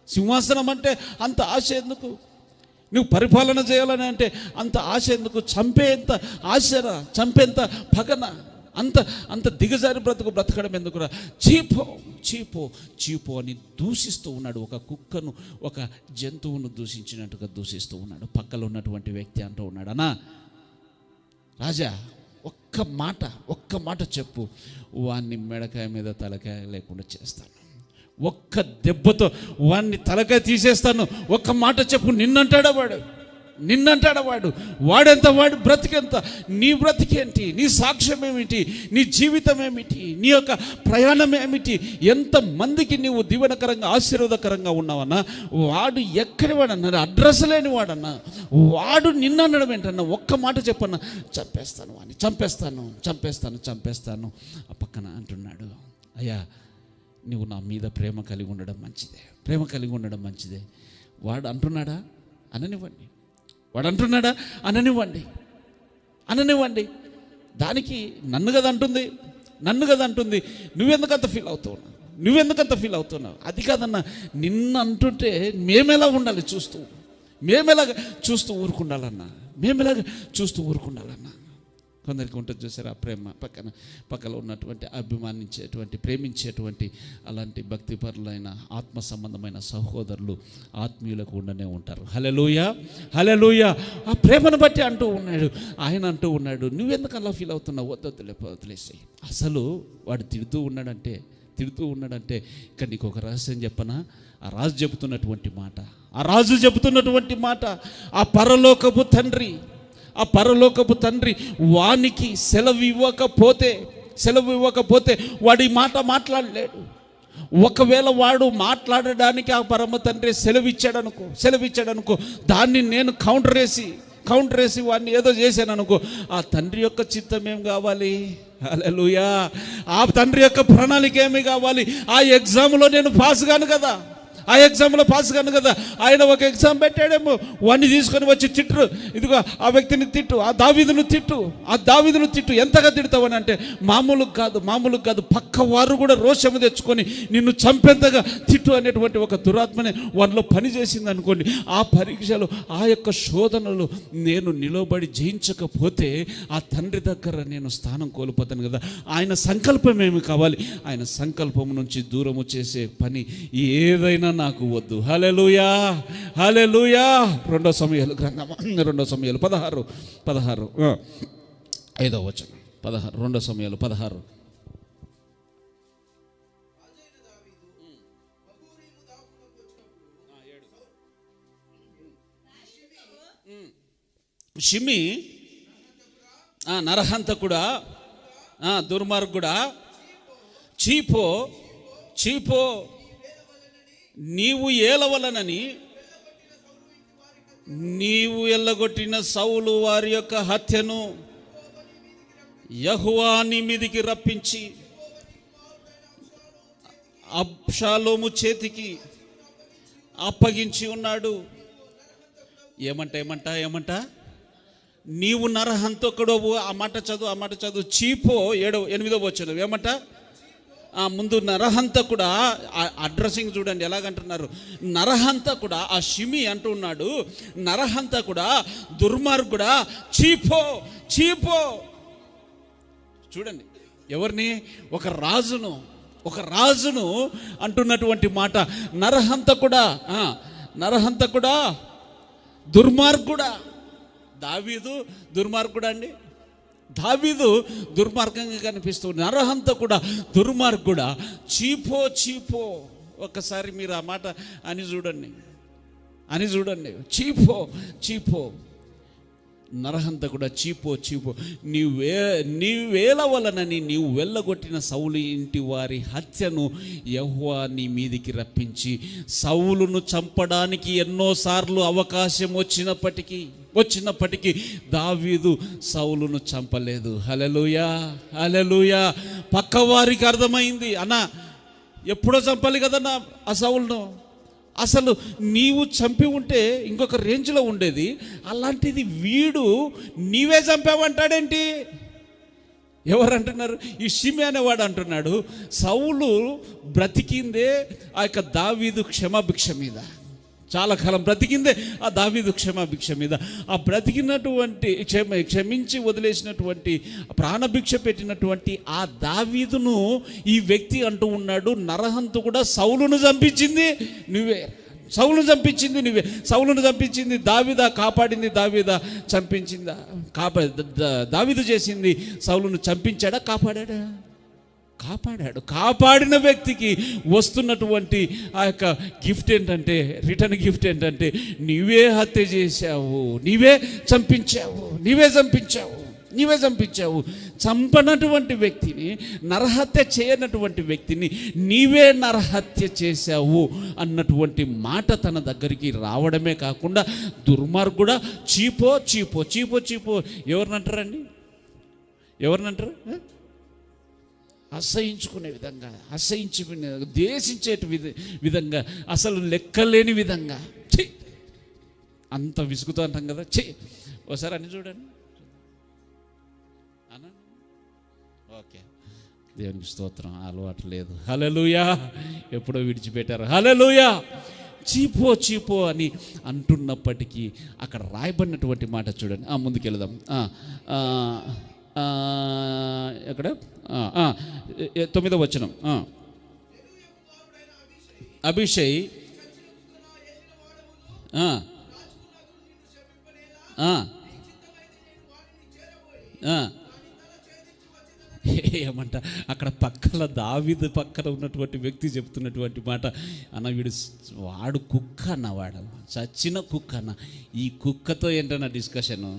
సింహాసనం అంటే అంత ఆశ ఎందుకు, నువ్వు పరిపాలన చేయాలని అంటే అంత ఆశ ఎందుకు, చంపేంత ఆశరా, చంపేంత పగన, అంత దిగజారి బ్రతకడం ఎందుకురా, చీపో అని దూషిస్తూ ఉన్నాడు. ఒక కుక్కను, ఒక జంతువును దూషించినట్టుగా దూషిస్తూ ఉన్నాడు. పక్కలో ఉన్నటువంటి వ్యక్తి అంటూ ఉన్నాడు, అన్నా రాజా ఒక్క మాట చెప్పు, వాణ్ణి మెడకాయ మీద తలకాయ లేకుండా చేస్తాను, ఒక్క దెబ్బతో వాణ్ణి తలకాయ తీసేస్తాను, ఒక్క మాట చెప్పు. నిన్నంటాడా వాడు, వాడెంత, వాడి బ్రతికెంత, నీ బ్రతికేంటి, నీ సాక్ష్యం ఏమిటి, నీ జీవితం ఏమిటి, నీ యొక్క ప్రయాణం ఏమిటి, ఎంతమందికి నీవు దీవెనకరంగా ఆశీర్వాదకరంగా ఉన్నావన్నా, వాడు ఎక్కడి వాడన్నా, అడ్రస్ లేని వాడన్నా, వాడు నిన్ననడం ఏంటన్నా, ఒక్క మాట చెప్పన్నా, చంపేస్తాను వాడిని, చంపేస్తాను. ఆ పక్కన అంటున్నాడు, అయ్యా నువ్వు నా మీద ప్రేమ కలిగి ఉండడం మంచిదే. వాడు అంటున్నాడా, అననివ్వండి. దానికి నన్ను కదా అంటుంది, నువ్వెందుకంత ఫీల్ అవుతున్నావు, అది కాదన్నా, నిన్ను అంటుంటే మేమెలా ఉండాలి చూస్తూ ఊరుకుండాలన్నా. కొందరికి ఉంటుంది చూసారు ఆ ప్రేమ, పక్కన ఉన్నటువంటి అభిమానించేటువంటి, ప్రేమించేటువంటి అలాంటి భక్తిపరులైన ఆత్మ సంబంధమైన సహోదరులు ఆత్మీయులకు ఉండనే ఉంటారు. హల్లెలూయా. ఆ ప్రేమను బట్టి ఆయన అంటూ ఉన్నాడు, నువ్వెందుకు అలా ఫీల్ అవుతున్నావు, వదిలేసి. అసలు వాడు తిడుతూ ఉన్నాడంటే ఇక్కడ నీకు ఒక రహస్యం చెప్పనా, ఆ రాజు చెబుతున్నటువంటి మాట, ఆ పరలోకపు తండ్రి వానికి సెలవు ఇవ్వకపోతే వాడి మాట మాట్లాడలేడు. ఒకవేళ వాడు మాట్లాడడానికి ఆ పరమ తండ్రి సెలవిచ్చాడనుకో, దాన్ని నేను కౌంటర్ వేసి వాడిని ఏదో చేశాను అనుకో, ఆ తండ్రి యొక్క చిత్తం ఏం కావాలి, హల్లెలూయా, ఆ తండ్రి యొక్క ప్రణాళిక ఏమి కావాలి. ఆ ఎగ్జామ్లో నేను పాస్ కాను కదా, ఆయన ఒక ఎగ్జామ్ పెట్టాడేమో, వాడిని తీసుకొని వచ్చి తిట్టు, ఇదిగో ఆ వ్యక్తిని తిట్టు, ఆ దావీదును తిట్టు. ఎంతగా తిడతావని అంటే మామూలు కాదు, పక్క వారు కూడా రోషము తెచ్చుకొని నిన్ను చంపేంతగా తిట్టు అనేటువంటి ఒక దురాత్మనే వాళ్ళలో పనిచేసింది అనుకోండి. ఆ పరీక్షలు, ఆ యొక్క శోధనలు నేను నిలబడి జయించకపోతే ఆ తండ్రి దగ్గర నేను స్థానం కోల్పోతాను కదా. ఆయన సంకల్పం ఏమి కావాలి, ఆయన సంకల్పం నుంచి దూరము చేసే పని ఏదైనా నాకు వద్దు. హల్లెలూయా. 2 సమూయేలు గ్రంథము 2 సమూయేలు 16 5వ వచనం 2 సమూయేలు 16. షిమి నరహంతకుడా, దుర్మార్గుడా, చీపో నీవు ఏలవలనని నీవు ఎల్లగొట్టిన సౌలు వారి యొక్క హత్యను యెహోవా నీ మీదికి రప్పించి అబ్షాలోము చేతికి అప్పగించి ఉన్నాడు. ఏమంట నీవు నరహంతకుడవు. ఆ మాట చదువు. చీపో 8వ వచనం ఏమంట, ముందు నరహంతకుడా, అడ్రస్సింగ్ చూడండి ఎలాగంటున్నారు. నరహంతకుడా, ఆ షిమి అంటున్నాడు, నరహంతకుడా, దుర్మార్గుడా, చీపో. చూడండి ఎవరిని, ఒక రాజును అంటున్నటువంటి మాట. నరహంతకుడా, దుర్మార్గుడా. దావీదు దుర్మార్గుడా అండి, దావీదు దుర్మార్గంగా కనిపిస్తుంది. నరహంతకుడా, దుర్మార్గుడా, చీపో. ఒక్కసారి మీరు ఆ మాట అని చూడండి. చీపో నరహంతకుడా, చీపో నీవేల వలనని నీవు వెళ్ళగొట్టిన సౌలు ఇంటి వారి హత్యను యెహోవా నీ మీదికి రప్పించి సౌలును చంపడానికి ఎన్నోసార్లు అవకాశం వచ్చినప్పటికీ దావీదు సౌలును చంపలేదు. హల్లెలూయా. పక్కవారికి అర్థమైంది, అన్న ఎప్పుడో చంపాలి కదన్నా ఆ సౌలును, అసలు నీవు చంపి ఉంటే ఇంకొక రేంజ్లో ఉండేది, అలాంటిది వీడు నీవే చంపావంటాడేంటి? ఎవరు అంటున్నారు? ఈ షిమి అనేవాడు అంటున్నాడు, సౌలు బ్రతికిందే ఆ యొక్క దావీదు క్షమాభిక్ష మీద, చాలా కాలం బ్రతికిందే ఆ దావీదు క్షమాభిక్ష మీద. ఆ బ్రతికినటువంటి క్షమించి వదిలేసినటువంటి ప్రాణభిక్ష పెట్టినటువంటి ఆ దావీదును ఈ వ్యక్తి అంటూ ఉన్నాడు, నరహంతకుడా సౌలును చంపించింది నువ్వే, సౌలును చంపించింది దావీదా, కాపాడింది దావీదా, చంపించిందా? దావీదు చేసింది సౌలును చంపించాడా, కాపాడిన వ్యక్తికి వస్తున్నటువంటి ఆ యొక్క గిఫ్ట్ ఏంటంటే, రిటర్న్ గిఫ్ట్ ఏంటంటే, నీవే హత్య చేశావు, నీవే చంపించావు. చంపనటువంటి వ్యక్తిని, నరహత్య చేయనటువంటి వ్యక్తిని నీవే నరహత్య చేశావు అన్నటువంటి మాట తన దగ్గరికి రావడమే కాకుండా, దుర్మార్గుడా, చీపో. ఎవరినంటారు? అసహించుకునే విధంగా, దేశించే విధంగా, అసలు లెక్కలేని విధంగా, అంత విసుగుతూ అంటాం కదా. ఒకసారి అని చూడండి అన్న. ఓకే, దేవునికి స్తోత్రం. అలవాటు లేదు. హల్లెలూయా. ఎప్పుడో విడిచిపెట్టారు. హల్లెలూయా. చీపో అని అంటున్నప్పటికీ అక్కడ రాయబడినటువంటి మాట చూడండి. ముందుకెళ్దాం. ఎక్కడ 9వ వచనం. అభిషై ఏమంట, అక్కడ పక్కన దావీదు పక్కన ఉన్నటువంటి వ్యక్తి చెప్తున్నటువంటి మాట, అన్న వాడు కుక్క అన్న, వాడు చచ్చిన కుక్క అన్న. ఈ కుక్కతో ఏంటన్నా డిస్కషను,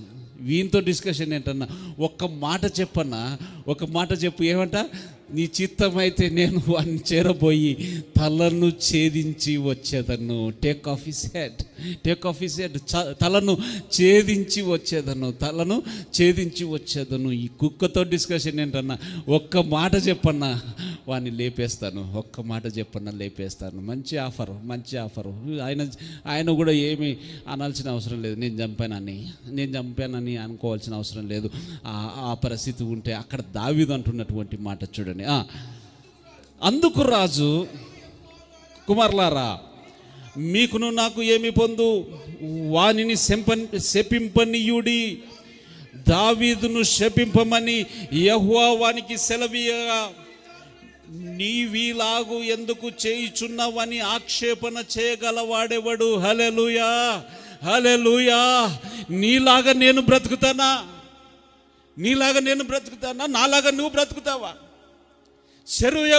వీనితో డిస్కషన్ ఏంటన్నా? ఒక్క మాట చెప్పు. ఏమంట? నీ చిత్తమైతే నేను వాడిని చేరబోయి తలను ఛేదించి వచ్చేదను. Take off his head. తలను ఛేదించి వచ్చేదను. ఈ కుక్కతో డిస్కషన్ ఏంటన్నా? ఒక్క మాట చెప్పన్నా వాడిని లేపేస్తాను. లేపేస్తాను. మంచి ఆఫరు. ఆయన కూడా ఏమీ అనాల్సిన అవసరం లేదు. నేను చంపానని అనుకోవాల్సిన అవసరం లేదు. ఆ పరిస్థితి ఉంటే అక్కడ దావీదు అంటున్నటువంటి మాట చూడండి. అందుకు రాజు, కుమారులారా, మీకును నాకు ఏమి పొందు, వానిని శపింపనీయుడి. దావీదును శపింపమని యెహోవా వానికి సెలవీయగా నీవీలాగు ఎందుకు చేయుచున్నావని ఆక్షేపణ చేయగలవాడెవడు? హల్లెలూయా. నీలాగా నేను బ్రతుకుతానా? నాలాగా నువ్వు బ్రతుకుతావా? సెరూయా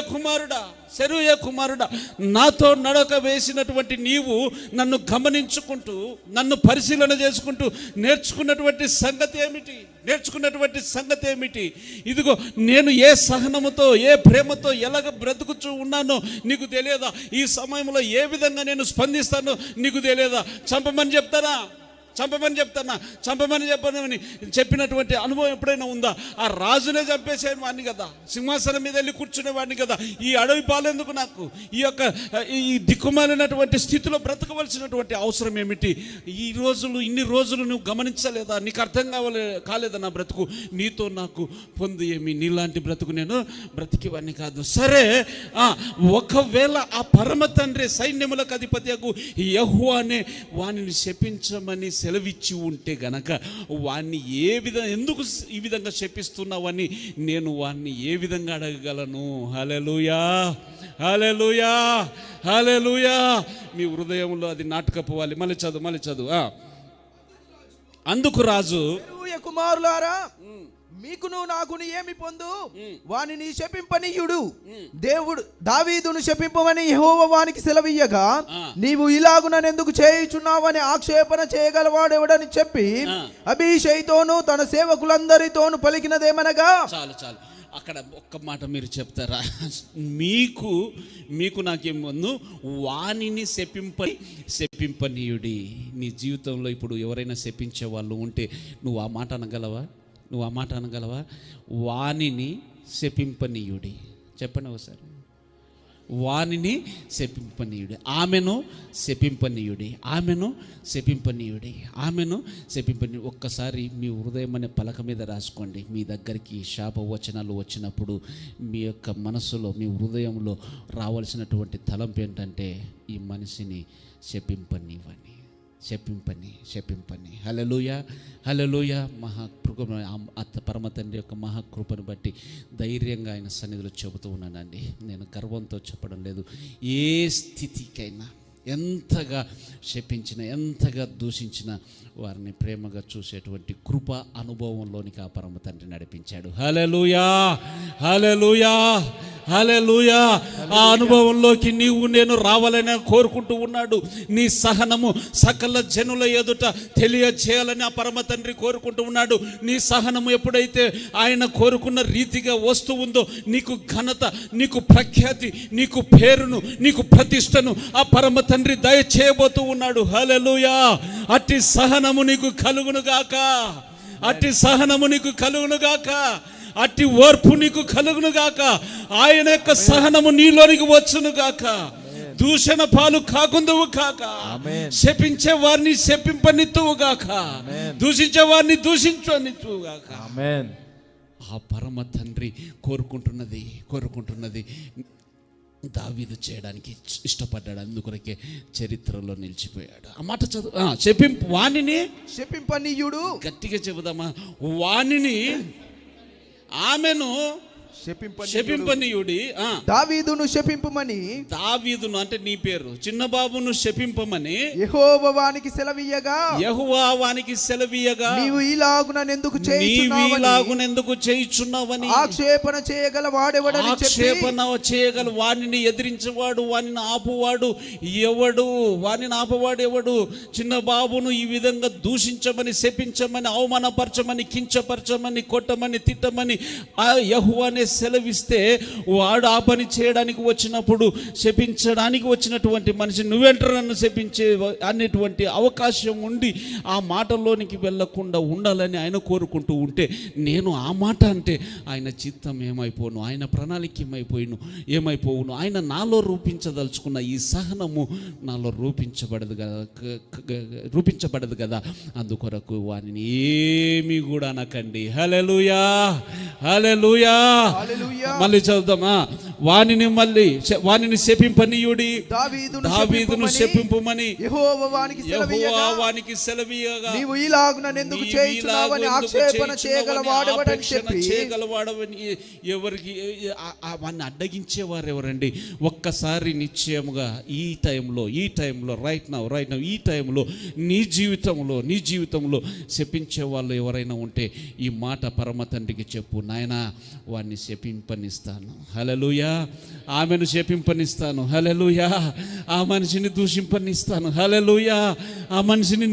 కుమారుడా, నాతో నడక వేసినటువంటి నీవు నన్ను గమనించుకుంటూ, నన్ను పరిశీలన చేసుకుంటూ నేర్చుకున్నటువంటి సంగతి ఏమిటి? ఇదిగో నేను ఏ సహనముతో, ఏ ప్రేమతో ఎలాగ బ్రతుకుచూ ఉన్నానో నీకు తెలియదా? ఈ సమయంలో ఏ విధంగా నేను స్పందిస్తానో నీకు తెలియదా? చంపమని చెప్పనని చెప్పినటువంటి అనుభవం ఎప్పుడైనా ఉందా? ఆ రాజునే చంపేసేవాడిని కదా, సింహాసనం మీద వెళ్ళి కూర్చునేవాడిని కదా. ఈ అడవి పాలేందుకు నాకు? ఈ దిక్కుమాలినటువంటి స్థితిలో బ్రతకవలసినటువంటి అవసరం ఏమిటి? ఇన్ని రోజులు నువ్వు గమనించలేదా? నీకు అర్థం కాలేదా నా బ్రతుకు? నీతో నాకు పొందు ఏమి? నీలాంటి బ్రతుకు నేను బ్రతికేవాడిని కాదు. సరే, ఒకవేళ ఆ పరమ తండ్రి సైన్యములకు అధిపతియగు యెహోవానే వానిని శపించమని సెలవిచ్చి ఉంటే గనక వాణ్ణి ఎందుకు ఈ విధంగా శపిస్తున్నావని నేను వాణ్ణి ఏ విధంగా అడగగలను? హల్లెలూయా. మీ హృదయంలో అది నాటుకపోవాలి. మళ్ళీ చదువు. అందుకు రాజు, కుమారులారా, మీకును నాకును ఏమి పొందు, వానిని శపింపనీయుడు. దేవుడు దావీదును శపింపమని యెహోవా వానికి సెలవియ్యగా, నీవు ఇలాగుననెందుకు చేయుచున్నావని ఆక్షేపణ చేయగలవాడెవడని చెప్పి అబీషైతోను తన సేవకులందరితోను పలికినదేమనగా. చాలు చాలు, అక్కడ ఒక్క మాట మీరు చెప్తారా? మీకు నాకేం ముందు వాణిని శపింపనీయుడి. నీ జీవితంలో ఇప్పుడు ఎవరైనా శపించే వాళ్ళు ఉంటే నువ్వు ఆ మాట అనగలవా? వాణిని శపింపనీయుడి. చెప్పండి ఒకసారి. వాణిని శపింపనీయుడి, ఆమెను శపింపనీయుడి. ఒక్కసారి మీ హృదయం అనే పలక మీద రాసుకోండి. మీ దగ్గరికి శాపవచనాలు వచ్చినప్పుడు మీ యొక్క మనసులో, మీ హృదయంలో రావాల్సినటువంటి తలంపు ఏంటంటే, ఈ మనిషిని శపింపని. హల్లెలూయా. మహాకృప పరమ తండ్రి యొక్క మహాకృపను బట్టి ధైర్యంగా ఆయన సన్నిధిలో చెబుతూ ఉన్నానండి. నేను గర్వంతో చెప్పడం లేదు. ఏ స్థితికైనా ఎంతగా శపించిన, ఎంతగా దూషించిన వారిని ప్రేమగా చూసేటువంటి కృప అనుభవంలోనికి ఆ పరమ తండ్రి నడిపించాడు. హల్లెలూయా. ఆ అనుభవంలోకి నీవు నేను రావాలని కోరుకుంటూ ఉన్నాడు. నీ సహనము సకల జనుల ఎదుట తెలియచేయాలని ఆ పరమ తండ్రి కోరుకుంటూ ఉన్నాడు. నీ సహనము ఎప్పుడైతే ఆయన కోరుకున్న రీతిగా వస్తూ ఉందో, నీకు ఘనత, నీకు ప్రఖ్యాతి, నీకు పేరును, నీకు ప్రతిష్టను ఆ పరమ తండ్రి దయచేయబోతూ ఉన్నాడు. హల్లెలూయా. అట్టి సహనము నీకు కలుగునుగాక, అట్టి ఓర్పు నీకు కలుగునుగాక. ఆయన యొక్క సహనము నీలోనికి వచ్చునుగాక. దూషణ పాలు కాకుందువు కాక. శపించే వారిని శపింపనిత్తువు గాక, దూషించే వారిని దూషించనిత్తువు గాక. ఆ పరమ తండ్రి కోరుకుంటున్నది దావీదు చేయడానికి ఇష్టపడ్డాడు. అందుకొరకే చరిత్రలో నిలిచిపోయాడు. ఆ మాట చదువు. వాణిని శపింపనీయుడు. గట్టిగా చెబుదామా? వాణిని, ఆమెను శపింపనీయుడి. దావీదును శపింపమని, దావీదును అంటే నీ పేరు, చిన్న బాబును శపింపమని యెహోవా వానికి సెలవీయగా, నీవు ఇలాగునెందుకు చేయుచున్నావని ఆక్షేపణ చేయగల వాణిని ఎదిరించేవాడు, వాణిని ఆపువాడు ఎవడు? చిన్న బాబును ఈ విధంగా దూషించమని, శపించమని, అవమానపరచమని, కించపరచమని, కొట్టమని, తిట్టమని ఆ యెహోవానే సెలవిస్తే, వాడు ఆ పని చేయడానికి వచ్చినప్పుడు, శపించడానికి వచ్చినటువంటి మనిషి నువ్వెంటర్ నన్ను శపించే అనేటువంటి అవకాశం ఉండి ఆ మాటల్లోనికి వెళ్లకుండా ఉండాలని ఆయన కోరుకుంటూ ఉంటే, నేను ఆ మాట అంటే ఆయన చిత్తం ఏమైపోను, ఆయన ప్రణాళిక ఏమైపోవును, ఆయన నాలో రూపించదలుచుకున్న ఈ సహనము నాలో రూపించబడదు కదా. అందుకొరకు వానిని ఏమీ కూడా అనకండి. హల్లెలూయా. మళ్ళీ చదువుదామా? వానిని శపింపనీయుడి, దావీదును శపింపమని యెహోవా వానికి సెలవీయగా, నీవు ఇలాగునెందుకు చేయుచున్నావని ఆక్షేపణ చేయగలవాడవని ఎవరికి వాడిని అడ్డగించేవారు ఎవరండి? ఒక్కసారి నిశ్చయముగా ఈ టైంలో రైట్ నౌ ఈ టైంలో నీ జీవితంలో శపించే వాళ్ళు ఎవరైనా ఉంటే ఈ మాట పరమ తండ్రికి చెప్పు. నాయనా, వాడిని శపింపనిస్తాను. హల్లెలూయా. ఆమెను శపింపనిస్తాను. హల్లెలూయా. ఆ మనిషిని దూషింపనిస్తాను. హల్లెలూయా. ఆ మనిషిని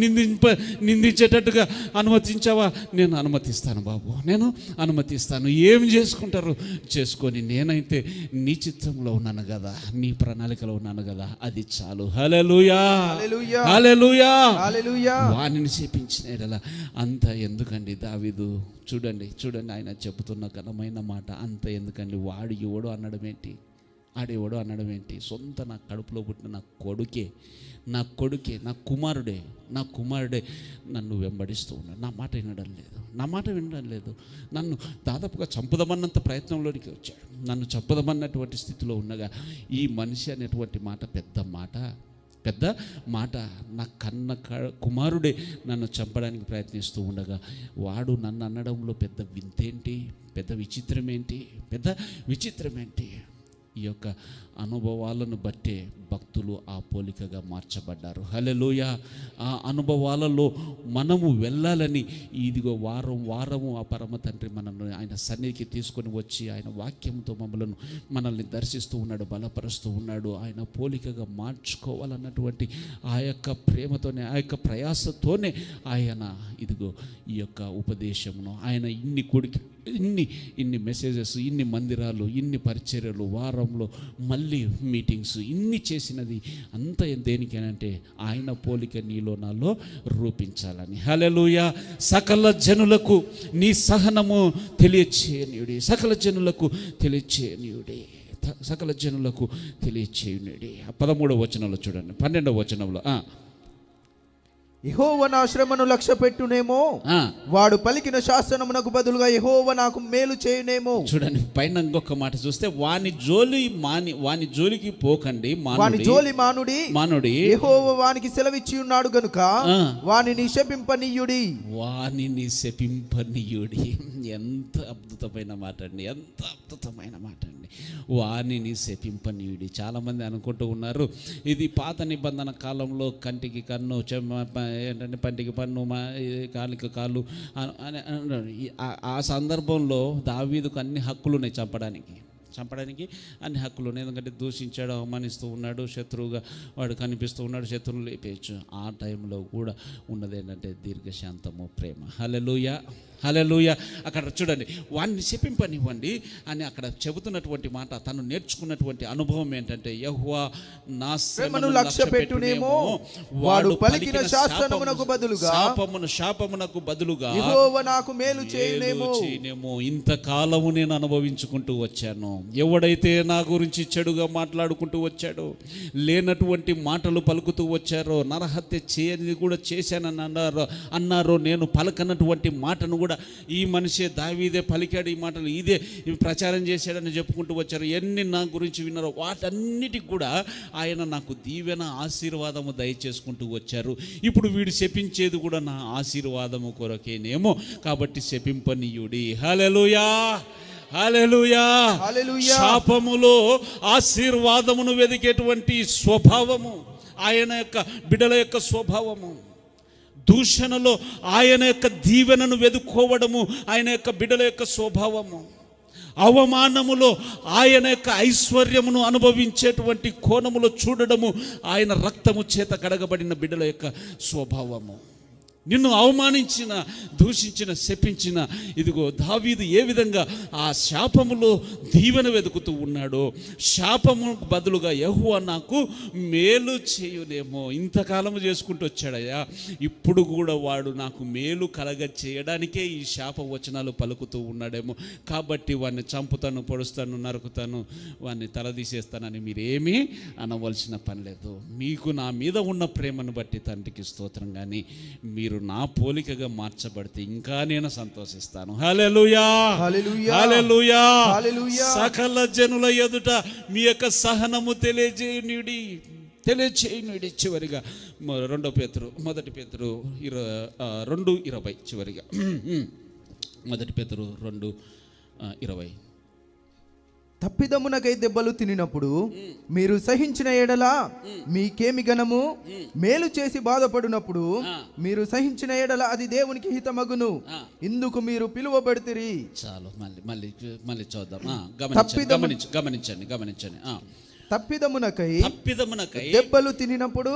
నిందించేటట్టుగా అనుమతించావా? నేను అనుమతిస్తాను బాబు, నేను అనుమతిస్తాను. ఏం చేసుకుంటారు చేసుకొని, నేనైతే నీ చిత్తంలో ఉన్నాను కదా, నీ ప్రణాళికలో ఉన్నాను కదా, అది చాలు. హల్లెలూయా. వానిని శపించిన అంత ఎందుకండి? దావీదు చూడండి ఆయన చెబుతున్న ఘనమైన మాట. అంత ఎందుకండి? ఆడెవడో అనడం ఏంటి? సొంత నా కడుపులో పుట్టిన నా కొడుకే, నా కుమారుడే నన్ను వెంబడిస్తూ ఉన్నాడు. నా మాట వినడం లేదు. నన్ను దాదాపుగా చంపుదామన్నంత ప్రయత్నంలోనికి వచ్చాడు. నన్ను చంపుదామన్నటువంటి స్థితిలో ఉండగా ఈ మనిషి అనేటువంటి మాట పెద్ద మాట. నా కన్న కుమారుడే నన్ను చంపడానికి ప్రయత్నిస్తూ ఉండగా వాడు నన్ను అనడంలో పెద్ద వింతేంటి? పెద్ద విచిత్రమేంటి? ఈ యొక్క అనుభవాలను బట్టే భక్తులు ఆ పోలికగా మార్చబడ్డారు. హల్లెలూయా. ఆ అనుభవాలలో మనము వెళ్ళాలని ఇదిగో వారము ఆ పరమ తండ్రి మనల్ని ఆయన సన్నిధికి తీసుకొని వచ్చి ఆయన వాక్యంతో మనల్ని దర్శిస్తూ ఉన్నాడు, బలపరుస్తూ ఉన్నాడు. ఆయన పోలికగా మార్చుకోవాలన్నటువంటి ఆ యొక్క ప్రేమతోనే, ఆ యొక్క ప్రయాసతోనే ఆయన ఇదిగో ఈ యొక్క ఉపదేశమును ఆయన ఇన్ని మెసేజెస్, ఇన్ని మందిరాలు, ఇన్ని పరిచర్యలు, వారంలో మళ్ళీ మీటింగ్స్, ఇన్ని చేసినది అంత దేనికేనంటే ఆయన పోలిక నీలో నాలో రూపించాలని. హల్లెలూయా. సకల జనులకు నీ సహనము తెలియచేయుడి, సకల జనులకు తెలియచేయుడి, సకల జనులకు తెలియచేయుడి. 13వ వచనంలో చూడండి, 12వ వచనంలో యెహోవా నా శ్రమను లక్ష్య పెట్టునేమో, వాడు పలికిన శాసనమునకు బదులుగా యెహోవా నాకు మేలు చేయునేమో. చూడండి పైన ఇంకొక మాట చూస్తే, వాని జోలికి పోకండి, వాని జోలి మానుడి, యెహోవా వానికి సెలవిచ్చి ఉన్నాడు గనుక వానిని శపింపనీయుడి. వానిని శపింపనీయుడి. ఎంత అద్భుతమైన మాట అండి, ఎంత అద్భుతమైన మాట అండి. వానిని శపింపనీయుడి. చాలామంది అనుకుంటూ ఉన్నారు ఇది పాత నిబంధన కాలంలో కంటికి కన్ను, ఏంటంటే పంటికి పన్ను, కాలికి కాళ్ళు. ఆ సందర్భంలో దావీదుకు అన్ని హక్కులు ఉన్నాయి, చంపడానికి అన్ని హక్కులు ఉన్నాయి. ఎందుకంటే దూషించాడు, అవమానిస్తూ ఉన్నాడు, శత్రువుగా వాడు కనిపిస్తూ ఉన్నాడు, శత్రువులు లేపేయచ్చు. ఆ టైంలో కూడా ఉన్నది ఏంటంటే దీర్ఘశాంతము, ప్రేమ. హల్లెలూయా, హల్లెలూయా. అక్కడ చూడండి, వాడిని శపింపనివ్వండి అని అక్కడ చెబుతున్నటువంటి మాట, తను నేర్చుకున్నటువంటి అనుభవం ఏంటంటే, యెహోవా నా శ్రమను లక్ష్య పెట్టునేమో, వాడు పలికిన శాసనమునకు బదులుగా యెహోవా నాకు మేలు చేయునేమో. ఇంతకాలము నేను అనుభవించుకుంటూ వచ్చాను. ఎవడైతే నా గురించి చెడుగా మాట్లాడుకుంటూ వచ్చాడో, లేనటువంటి మాటలు పలుకుతూ వచ్చారో, నరహత్య చేయని కూడా చేశానని అన్నారో, నేను పలకనటువంటి మాటను కూడా ఈ మనిషే దావీదే పలికాడు, ఈ మాటలు ఇదే ప్రచారం చేశాడని చెప్పుకుంటూ వచ్చారు. ఎన్ని నా గురించి విన్నారో వాటన్నిటికి కూడా ఆయన నాకు దీవెన, ఆశీర్వాదము దయచేసుకుంటూ వచ్చారు. ఇప్పుడు వీడు శపించేది కూడా నా ఆశీర్వాదము కొరకేనేమో, కాబట్టి శపింపనీయుడి. హల్లెలూయా, హల్లెలూయా. శాపములో ఆశీర్వాదమును వెదికేటువంటి స్వభావము ఆయన యొక్క బిడ్డల యొక్క స్వభావము. దూషణలో ఆయన యొక్క దీవెనను వెదుకోవడము ఆయన యొక్క బిడ్డల యొక్క స్వభావము. అవమానములో ఆయన యొక్క ఐశ్వర్యమును అనుభవించేటువంటి కోణములో చూడడము ఆయన రక్తము చేత కడగబడిన బిడ్డల యొక్క స్వభావము. నిన్ను అవమానించిన, దూషించిన, శపించిన, ఇదిగో దావీదు ఏ విధంగా ఆ శాపములో దీవెన వెతుకుతూ ఉన్నాడో, శాపము బదులుగా యెహోవా నాకు మేలు చేయునేమో. ఇంతకాలము చేసుకుంటూ వచ్చాడయ్యా, ఇప్పుడు కూడా వాడు నాకు మేలు కలగ చేయడానికే ఈ శాప వచనాలు పలుకుతూ ఉన్నాడేమో, కాబట్టి వాడిని చంపుతాను, పొడుస్తాను, నరుకుతాను, వాడిని తలదీసేస్తానని మీరేమీ అనవలసిన పని లేదు. మీకు నా మీద ఉన్న ప్రేమను బట్టి తండ్రికి స్తోత్రం. కానీ మీరు నా పోలికగా మార్చబడితే ఇంకా నేను సంతోషిస్తాను. హల్లెలూయా, హల్లెలూయా. సకల జనుల ఎదుట మీ యొక్క సహనము తెలియజేయుడి. చివరిగా 1 పేతురు 2:20 చివరిగా 1 పేతురు 2:20. తప్పిదమునకై దెబ్బలు తినినప్పుడు మీరు సహించిన ఎడల మీకేమి గనము, మేలు చేసి బాధపడినప్పుడు మీరు సహించిన ఎడల అది దేవునికి హితమగును, ఇందుకు మీరు పిలువబడితిరి. చాలు, మళ్ళీ చూద్దాం. గమనించండి. తప్పిదమునకై దెబ్బలు తినినప్పుడు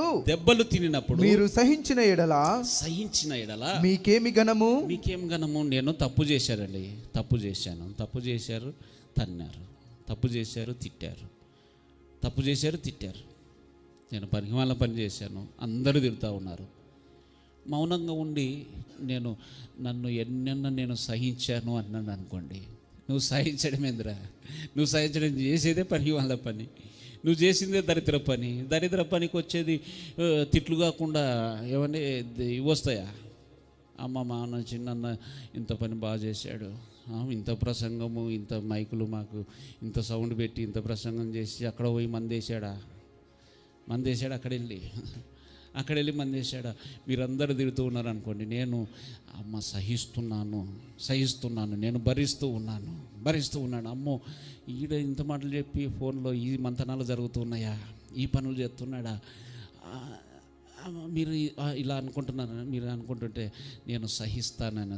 మీరు సహించిన ఎడల మీకేమి గనము. నేను తప్పు చేశారు, తన్నారు, తప్పు చేశారు, తిట్టారు. నేను పనికిమాల పని చేశాను, అందరూ తిడుతూ ఉన్నారు. మౌనంగా ఉండి నన్ను ఎన్నెన్న నేను సహించాను అన్నాను అనుకోండి, నువ్వు సహించడం ఏందిరా? నువ్వు సహించడం చేసేదే పనికిమాల పని, నువ్వు చేసిందే దరిద్ర పనికి వచ్చేది తిట్లు కాకుండా ఏమన్నా ఇవి వస్తాయా? అమ్మ మా అన్న చిన్న ఇంత పని బాగా చేశాడు, ఇంత ప్రసంగము, ఇంత మైకులు మాకు ఇంత సౌండ్ పెట్టి ఇంత ప్రసంగం చేసి అక్కడ పోయి మందేశాడు అక్కడ వెళ్ళి అక్కడ వెళ్ళి మంది చేశాడా? మీరందరూ తిడుతూ ఉన్నారు అనుకోండి, నేను అమ్మ సహిస్తున్నాను, నేను భరిస్తూ ఉన్నాను. అమ్మో, ఈడ ఇంత మాటలు చెప్పి ఫోన్లో ఈ మంతనాలు జరుగుతూ ఉన్నాయా, ఈ పనులు చేస్తున్నాడా, మీరు ఇలా అనుకుంటున్నారని మీరు అనుకుంటుంటే, నేను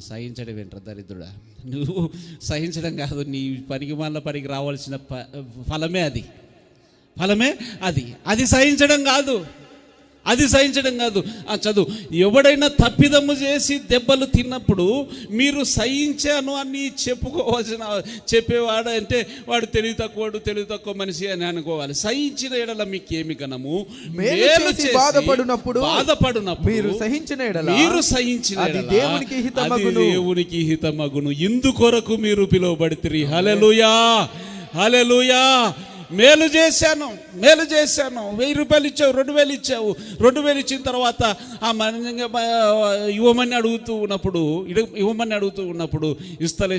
సహించడం ఏంట్రా దరిద్రుడా, నువ్వు సహించడం కాదు, నీ పనికి రావాల్సిన ఫలమే అది సహించడం కాదు. చదువు. ఎవడైనా తప్పిదమ్ము చేసి దెబ్బలు తిన్నప్పుడు మీరు సహించాను అని చెప్పేవాడు అంటే వాడు తెలివి తక్కువ మనిషి అని అనుకోవాలి. సహించిన ఎడల మీకేమి గనము? మేలు చేసి బాధపడినప్పుడు మీరు సహించిన ఎడల అది దేవునికి హితమగును. ఇందుకొరకు మీరు పిలువబడితిరి. హల్లెలూయా, హల్లెలూయా. మేలు చేశాను, 1000 రూపాయలు ఇచ్చావు, 2000 ఇచ్చావు. 2000 ఇచ్చిన తర్వాత ఆ ఇవ్వమని అడుగుతూ ఉన్నప్పుడు ఇస్తలే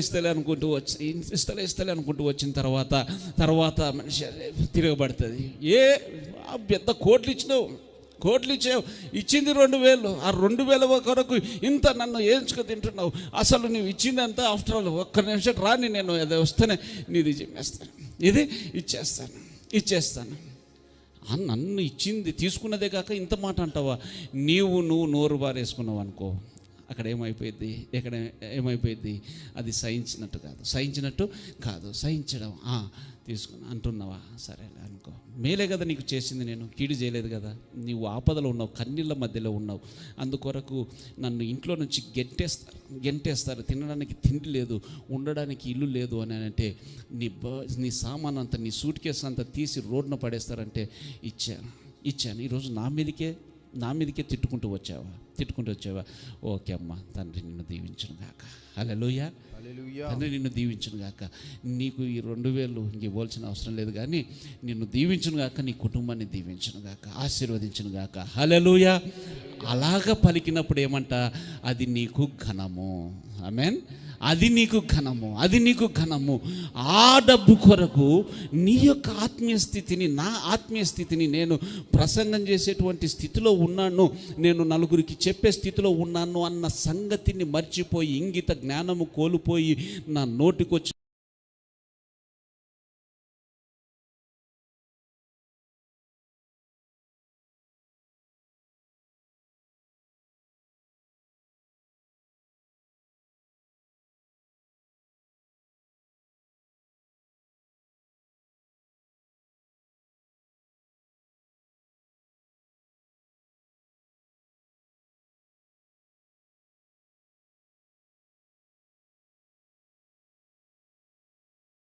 అనుకుంటూ వచ్చిన తర్వాత మనిషి తిరగబడుతుంది. పెద్ద కోట్లు ఇచ్చావు, ఇచ్చింది 2000. ఆ 2000 కొరకు ఇంత నన్ను ఏంచుకు తింటున్నావు. అసలు నువ్వు ఇచ్చింది అంతా ఆఫ్టర్ ఆల్ ఒక్క నిమిషం రాని, నేను అది వస్తేనే నీది చెప్పేస్తాను, ఇది ఇచ్చేస్తాను. నన్ను ఇచ్చింది తీసుకున్నదే కాక ఇంత మాట అంటావా? నువ్వు నోరు బారేసుకున్నావు అనుకో, అక్కడ ఏమైపోయింది? అది సహించినట్టు కాదు. సహించడం తీసుకుని అంటున్నావా? సరే అనుకో, మేలే కదా నీకు చేసింది, నేను కీడు చేయలేదు కదా. నీవు ఆపదలో ఉన్నావు, కన్నీళ్ళ మధ్యలో ఉన్నావు. అందుకొరకు నన్ను ఇంట్లో నుంచి గెంటేస్తారు, తినడానికి తిండి లేదు, ఉండడానికి ఇల్లు లేదు అని అంటే నీ సామాన్ అంతా, నీ సూట్ కేసు అంతా తీసి రోడ్డున పడేస్తారంటే ఇచ్చాను. ఈరోజు నా మీదకే తిట్టుకుంటూ వచ్చావా? ఓకే అమ్మ, తండ్రి నిన్ను దీవించును గాక. హల్లెలూయా, తండ్రి నిన్ను దీవించును గాక. నీకు ఈ 2000 ఇంక ఇవ్వాల్సిన అవసరం లేదు, కానీ నిన్ను దీవించును గాక, నీ కుటుంబాన్ని దీవించును గాక, ఆశీర్వదించును గాక. హల్లెలూయా. అలాగ పలికినప్పుడు ఏమంట? అది నీకు ఘనము. ఆమేన్. అది నీకు ఘనము. ఆ డబ్బు కొరకు నీ యొక్క నా ఆత్మీయ స్థితిని నేను ప్రసంగం చేసేటువంటి స్థితిలో ఉన్నాను, నేను నలుగురికి చెప్పే స్థితిలో ఉన్నాను అన్న సంగతిని మర్చిపోయి, ఇంగిత జ్ఞానము కోల్పోయి నా నోటికొచ్చి